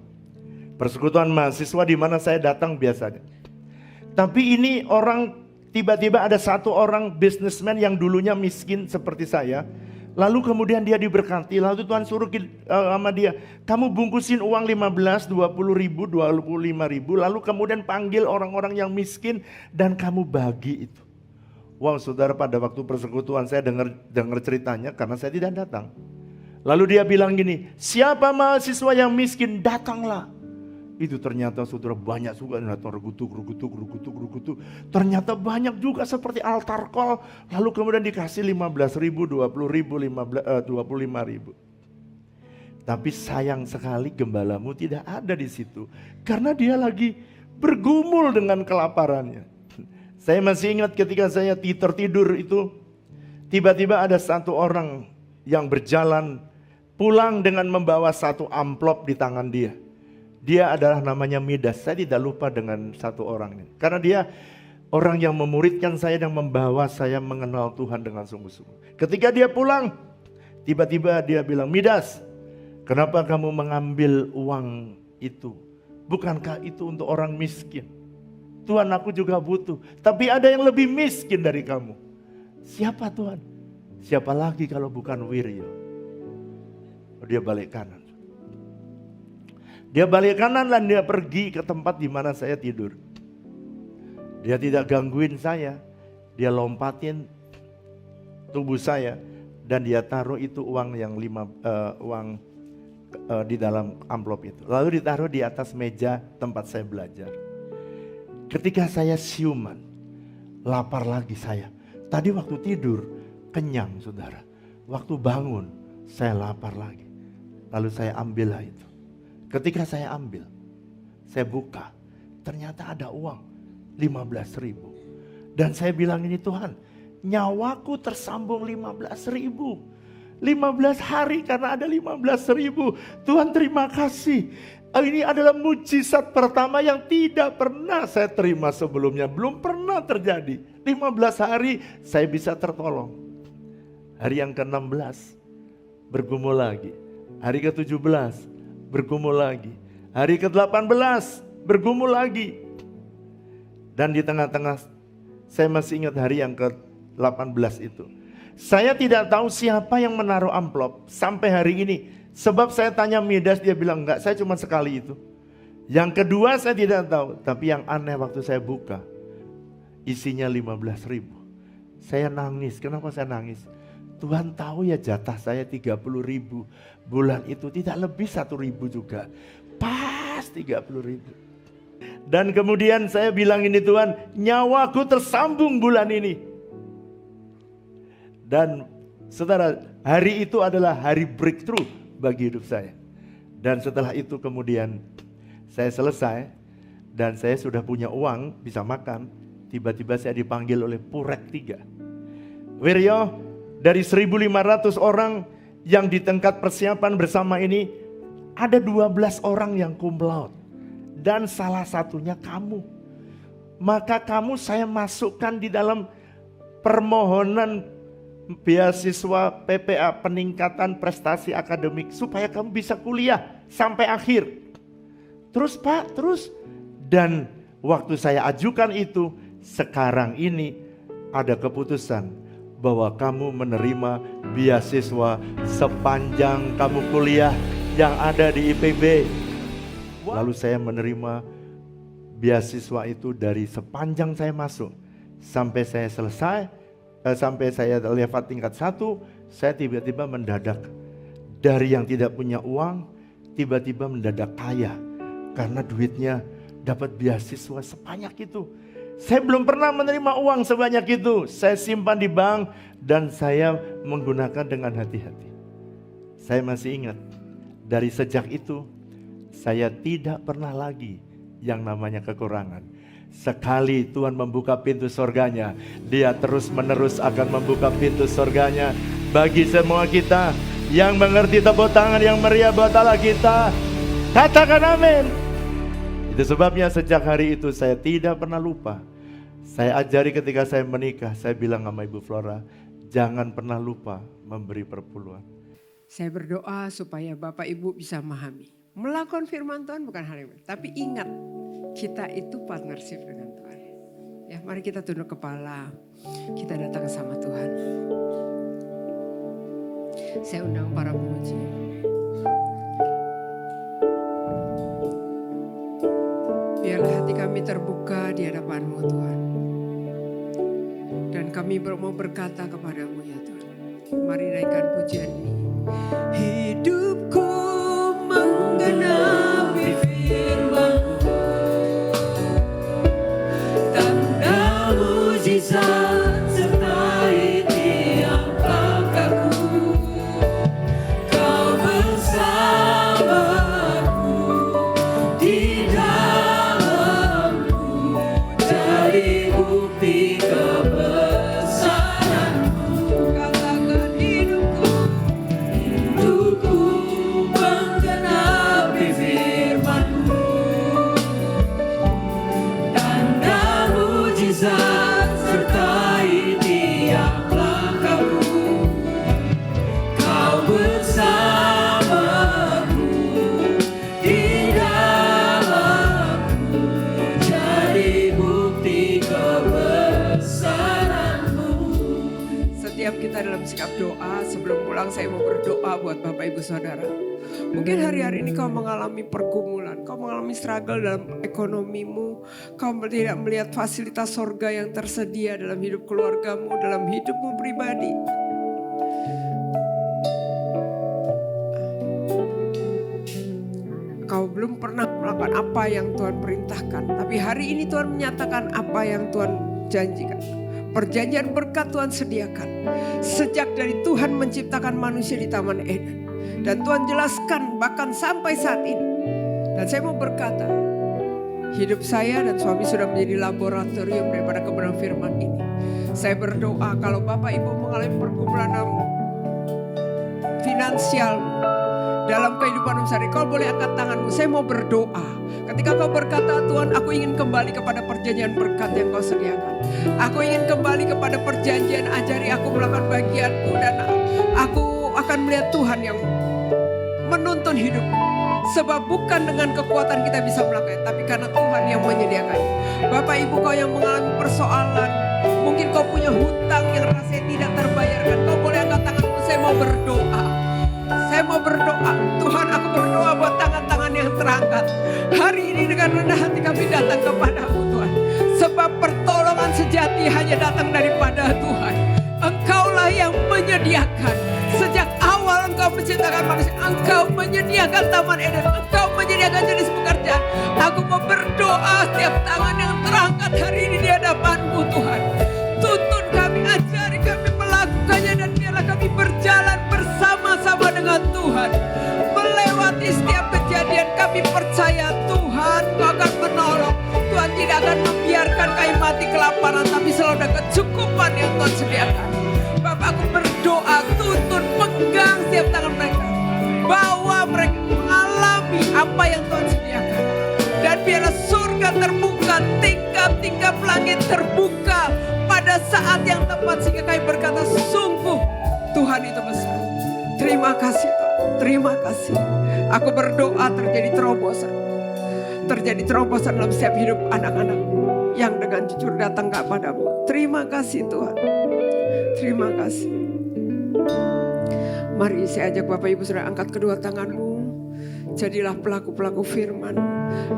Persekutuan mahasiswa di mana saya datang biasanya. Tapi ini orang, tiba-tiba ada satu orang businessman yang dulunya miskin seperti saya. Lalu kemudian dia diberkati, lalu Tuhan suruh sama dia, kamu bungkusin uang 15, 20 ribu, 25 ribu, lalu kemudian panggil orang-orang yang miskin dan kamu bagi itu. Wow saudara, pada waktu persekutuan saya dengar ceritanya karena saya tidak datang. Lalu dia bilang gini, siapa mahasiswa yang miskin datanglah. Itu ternyata saudara banyak juga datang regutuk. Ternyata banyak juga seperti altar call. Lalu kemudian dikasih 15 ribu, 20 ribu, 25 ribu. Tapi sayang sekali gembalamu tidak ada di situ. Karena dia lagi bergumul dengan kelaparannya. Saya masih ingat ketika saya tertidur itu. Tiba-tiba ada satu orang yang berjalan pulang dengan membawa satu amplop di tangan dia. Dia adalah namanya Midas. Saya tidak lupa dengan satu orang ini. Karena dia orang yang memuridkan saya dan membawa saya mengenal Tuhan dengan sungguh-sungguh. Ketika dia pulang, tiba-tiba dia bilang, Midas, kenapa kamu mengambil uang itu? Bukankah itu untuk orang miskin? Tuhan, aku juga butuh. Tapi ada yang lebih miskin dari kamu. Siapa Tuhan? Siapa lagi kalau bukan Wiryo? Dia balik kanan. Dia balik kanan dan dia pergi ke tempat di mana saya tidur. Dia tidak gangguin saya. Dia lompatin tubuh saya dan dia taruh itu uang yang di dalam amplop itu. Lalu ditaruh di atas meja tempat saya belajar. Ketika saya siuman, lapar lagi saya. Tadi waktu tidur kenyang saudara. Waktu bangun saya lapar lagi. Lalu saya ambillah itu. Ketika saya ambil, saya buka, ternyata ada uang 15.000. Dan saya bilang ini Tuhan, nyawaku tersambung 15.000. 15 hari karena ada 15.000. Tuhan terima kasih. Ini adalah mujizat pertama yang tidak pernah saya terima sebelumnya. Belum pernah terjadi. 15 hari saya bisa tertolong. Hari yang ke-16 bergumul lagi. Hari ke-17 bergumul lagi. Hari ke-18 bergumul lagi. Dan di tengah-tengah saya masih ingat hari yang ke-18 itu. Saya tidak tahu siapa yang menaruh amplop sampai hari ini. Sebab saya tanya Midas, dia bilang enggak, saya cuma sekali itu. Yang kedua saya tidak tahu. Tapi yang aneh waktu saya buka, isinya 15.000. Saya nangis. Kenapa saya nangis? Tuhan tahu ya jatah saya 30.000. Bulan itu tidak lebih 1.000 juga. Pas 30.000. Dan kemudian saya bilang ini Tuhan, nyawaku tersambung bulan ini. Dan saudara, hari itu adalah hari breakthrough bagi hidup saya. Dan setelah itu kemudian saya selesai dan saya sudah punya uang bisa makan. Tiba-tiba saya dipanggil oleh Purek 3. Wiryo, dari 1.500 orang yang di tingkat persiapan bersama ini, ada 12 orang yang cum laude. Dan salah satunya kamu. Maka kamu saya masukkan di dalam permohonan beasiswa PPA, peningkatan prestasi akademik, supaya kamu bisa kuliah sampai akhir. Terus Pak, terus. Dan waktu saya ajukan itu, sekarang ini ada keputusan bahwa kamu menerima beasiswa sepanjang kamu kuliah yang ada di IPB. Lalu saya menerima beasiswa itu dari sepanjang saya masuk sampai saya selesai, sampai saya lewat tingkat 1, saya tiba-tiba mendadak dari yang tidak punya uang tiba-tiba mendadak kaya karena duitnya dapat beasiswa sebanyak itu. Saya belum pernah menerima uang sebanyak itu. Saya simpan di bank dan saya menggunakan dengan hati-hati. Saya masih ingat, dari sejak itu saya tidak pernah lagi yang namanya kekurangan. Sekali Tuhan membuka pintu surganya, Dia terus menerus akan membuka pintu surganya bagi semua kita. Yang mengerti, tepuk tangan yang meriah buat Allah kita. Katakan amin. Itu sebabnya sejak hari itu saya tidak pernah lupa. Saya ajari ketika saya menikah, saya bilang sama Ibu Flora, jangan pernah lupa memberi perpuluhan. Saya berdoa supaya Bapak Ibu bisa memahami. Melakukan firman Tuhan bukan hal yang benar. Tapi ingat, kita itu partnership dengan Tuhan. Ya, mari kita tunduk kepala. Kita datang sama Tuhan. Saya undang para pemuji. Biarlah hati kami terbuka di hadapan-Mu Tuhan. Dan kami mau berkata kepadamu ya Tuhan. Mari naikkan pujian ini. Hidupku menggenapi firman-Mu. Tanda mujizat sertai tiap langkahku. Kau bersamaku di dalamku. Jadi bukti kebesaran-Mu. Katakan hidupku menggenapi firman-Mu. kita dalam sikap doa. Sebelum pulang saya mau berdoa buat Bapak Ibu Saudara. Mungkin hari-hari ini kau mengalami pergumulan, kau mengalami struggle dalam ekonomimu, kau tidak melihat fasilitas sorga yang tersedia dalam hidup keluargamu, dalam hidupmu pribadi. Kau belum pernah melakukan apa yang Tuhan perintahkan, tapi hari ini Tuhan menyatakan apa yang Tuhan janjikan. Perjanjian berkat Tuhan sediakan. Sejak dari Tuhan menciptakan manusia di Taman Eden. Dan Tuhan jelaskan bahkan sampai saat ini. Dan saya mau berkata, hidup saya dan suami sudah menjadi laboratorium daripada kebenaran firman ini. Saya berdoa kalau Bapak Ibu mengalami pergumulan dalam finansial, dalam kehidupan sehari, kau boleh angkat tanganmu. Saya mau berdoa. Ketika kau berkata, Tuhan, aku ingin kembali kepada perjanjian berkat yang kau sediakan. Aku ingin kembali kepada perjanjian, ajari aku melakukan bagianku. Dan aku akan melihat Tuhan yang menuntun hidup. Sebab bukan dengan kekuatan kita bisa melakukan, tapi karena Tuhan yang menyediakan. Bapak Ibu kau yang mengalami persoalan, mungkin kau punya hutang yang rasanya tidak terbayarkan. Kau boleh angkat tanganmu, saya mau berdoa. Saya mau berdoa, Tuhan aku berdoa buat tangan-tangan yang terangkat. Hari ini dengan rendah hati kami datang kepadamu Tuhan. Sebab pertolongan sejati hanya datang daripada Tuhan. Engkaulah yang menyediakan. Sejak awal Engkau menciptakan manusia, Engkau menyediakan Taman Eden, Engkau menyediakan jenis pekerjaan. Aku mau berdoa setiap tangan yang terangkat hari ini di hadapan-Mu Tuhan. Tuntun kami, ajari kami melakukannya dan biarlah kami berjalan bersama-sama dengan Tuhan. Melewati setiap kejadian kami percaya Tuhan Kau akan menolong. Tuhan tidak akan membiarkan kami mati kelaparan, tapi selalu ada kecukupan yang Tuhan sediakan. Bapak aku berdoa, tuntun, pegang setiap tangan mereka. Bawa mereka mengalami apa yang Tuhan sediakan. Dan biarlah surga terbuka, tingkap-tingkap langit terbuka pada saat yang tepat. Sehingga kami berkata, sungguh Tuhan itu besar. Terima kasih Tuhan, terima kasih. Aku berdoa terjadi terobosan. Terjadi terobosan dalam setiap hidup anak-anakmu yang dengan jujur datang kepadamu. Terima kasih Tuhan. Terima kasih. Mari saya ajak Bapak Ibu Saudara angkat kedua tanganmu. Jadilah pelaku-pelaku firman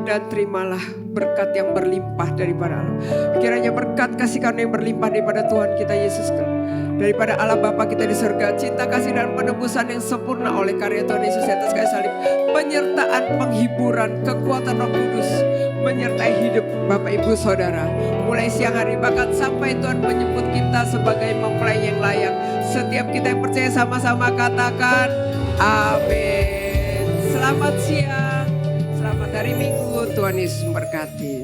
dan terimalah berkat yang berlimpah daripada Allah. Kiranya berkat kasih karunia yang berlimpah daripada Tuhan kita Yesus Kristus, daripada Allah Bapa kita di surga, cinta kasih dan penebusan yang sempurna oleh karya Tuhan Yesus di atas kayu salib, penyertaan, penghiburan, kekuatan Roh Kudus menyertai hidup Bapak Ibu Saudara mulai siang hari bahkan sampai Tuhan menyebut kita sebagai mempelai yang layak. Setiap kita yang percaya sama-sama katakan amin. Selamat siang, selamat hari Minggu, Tuhan Yesus memberkati.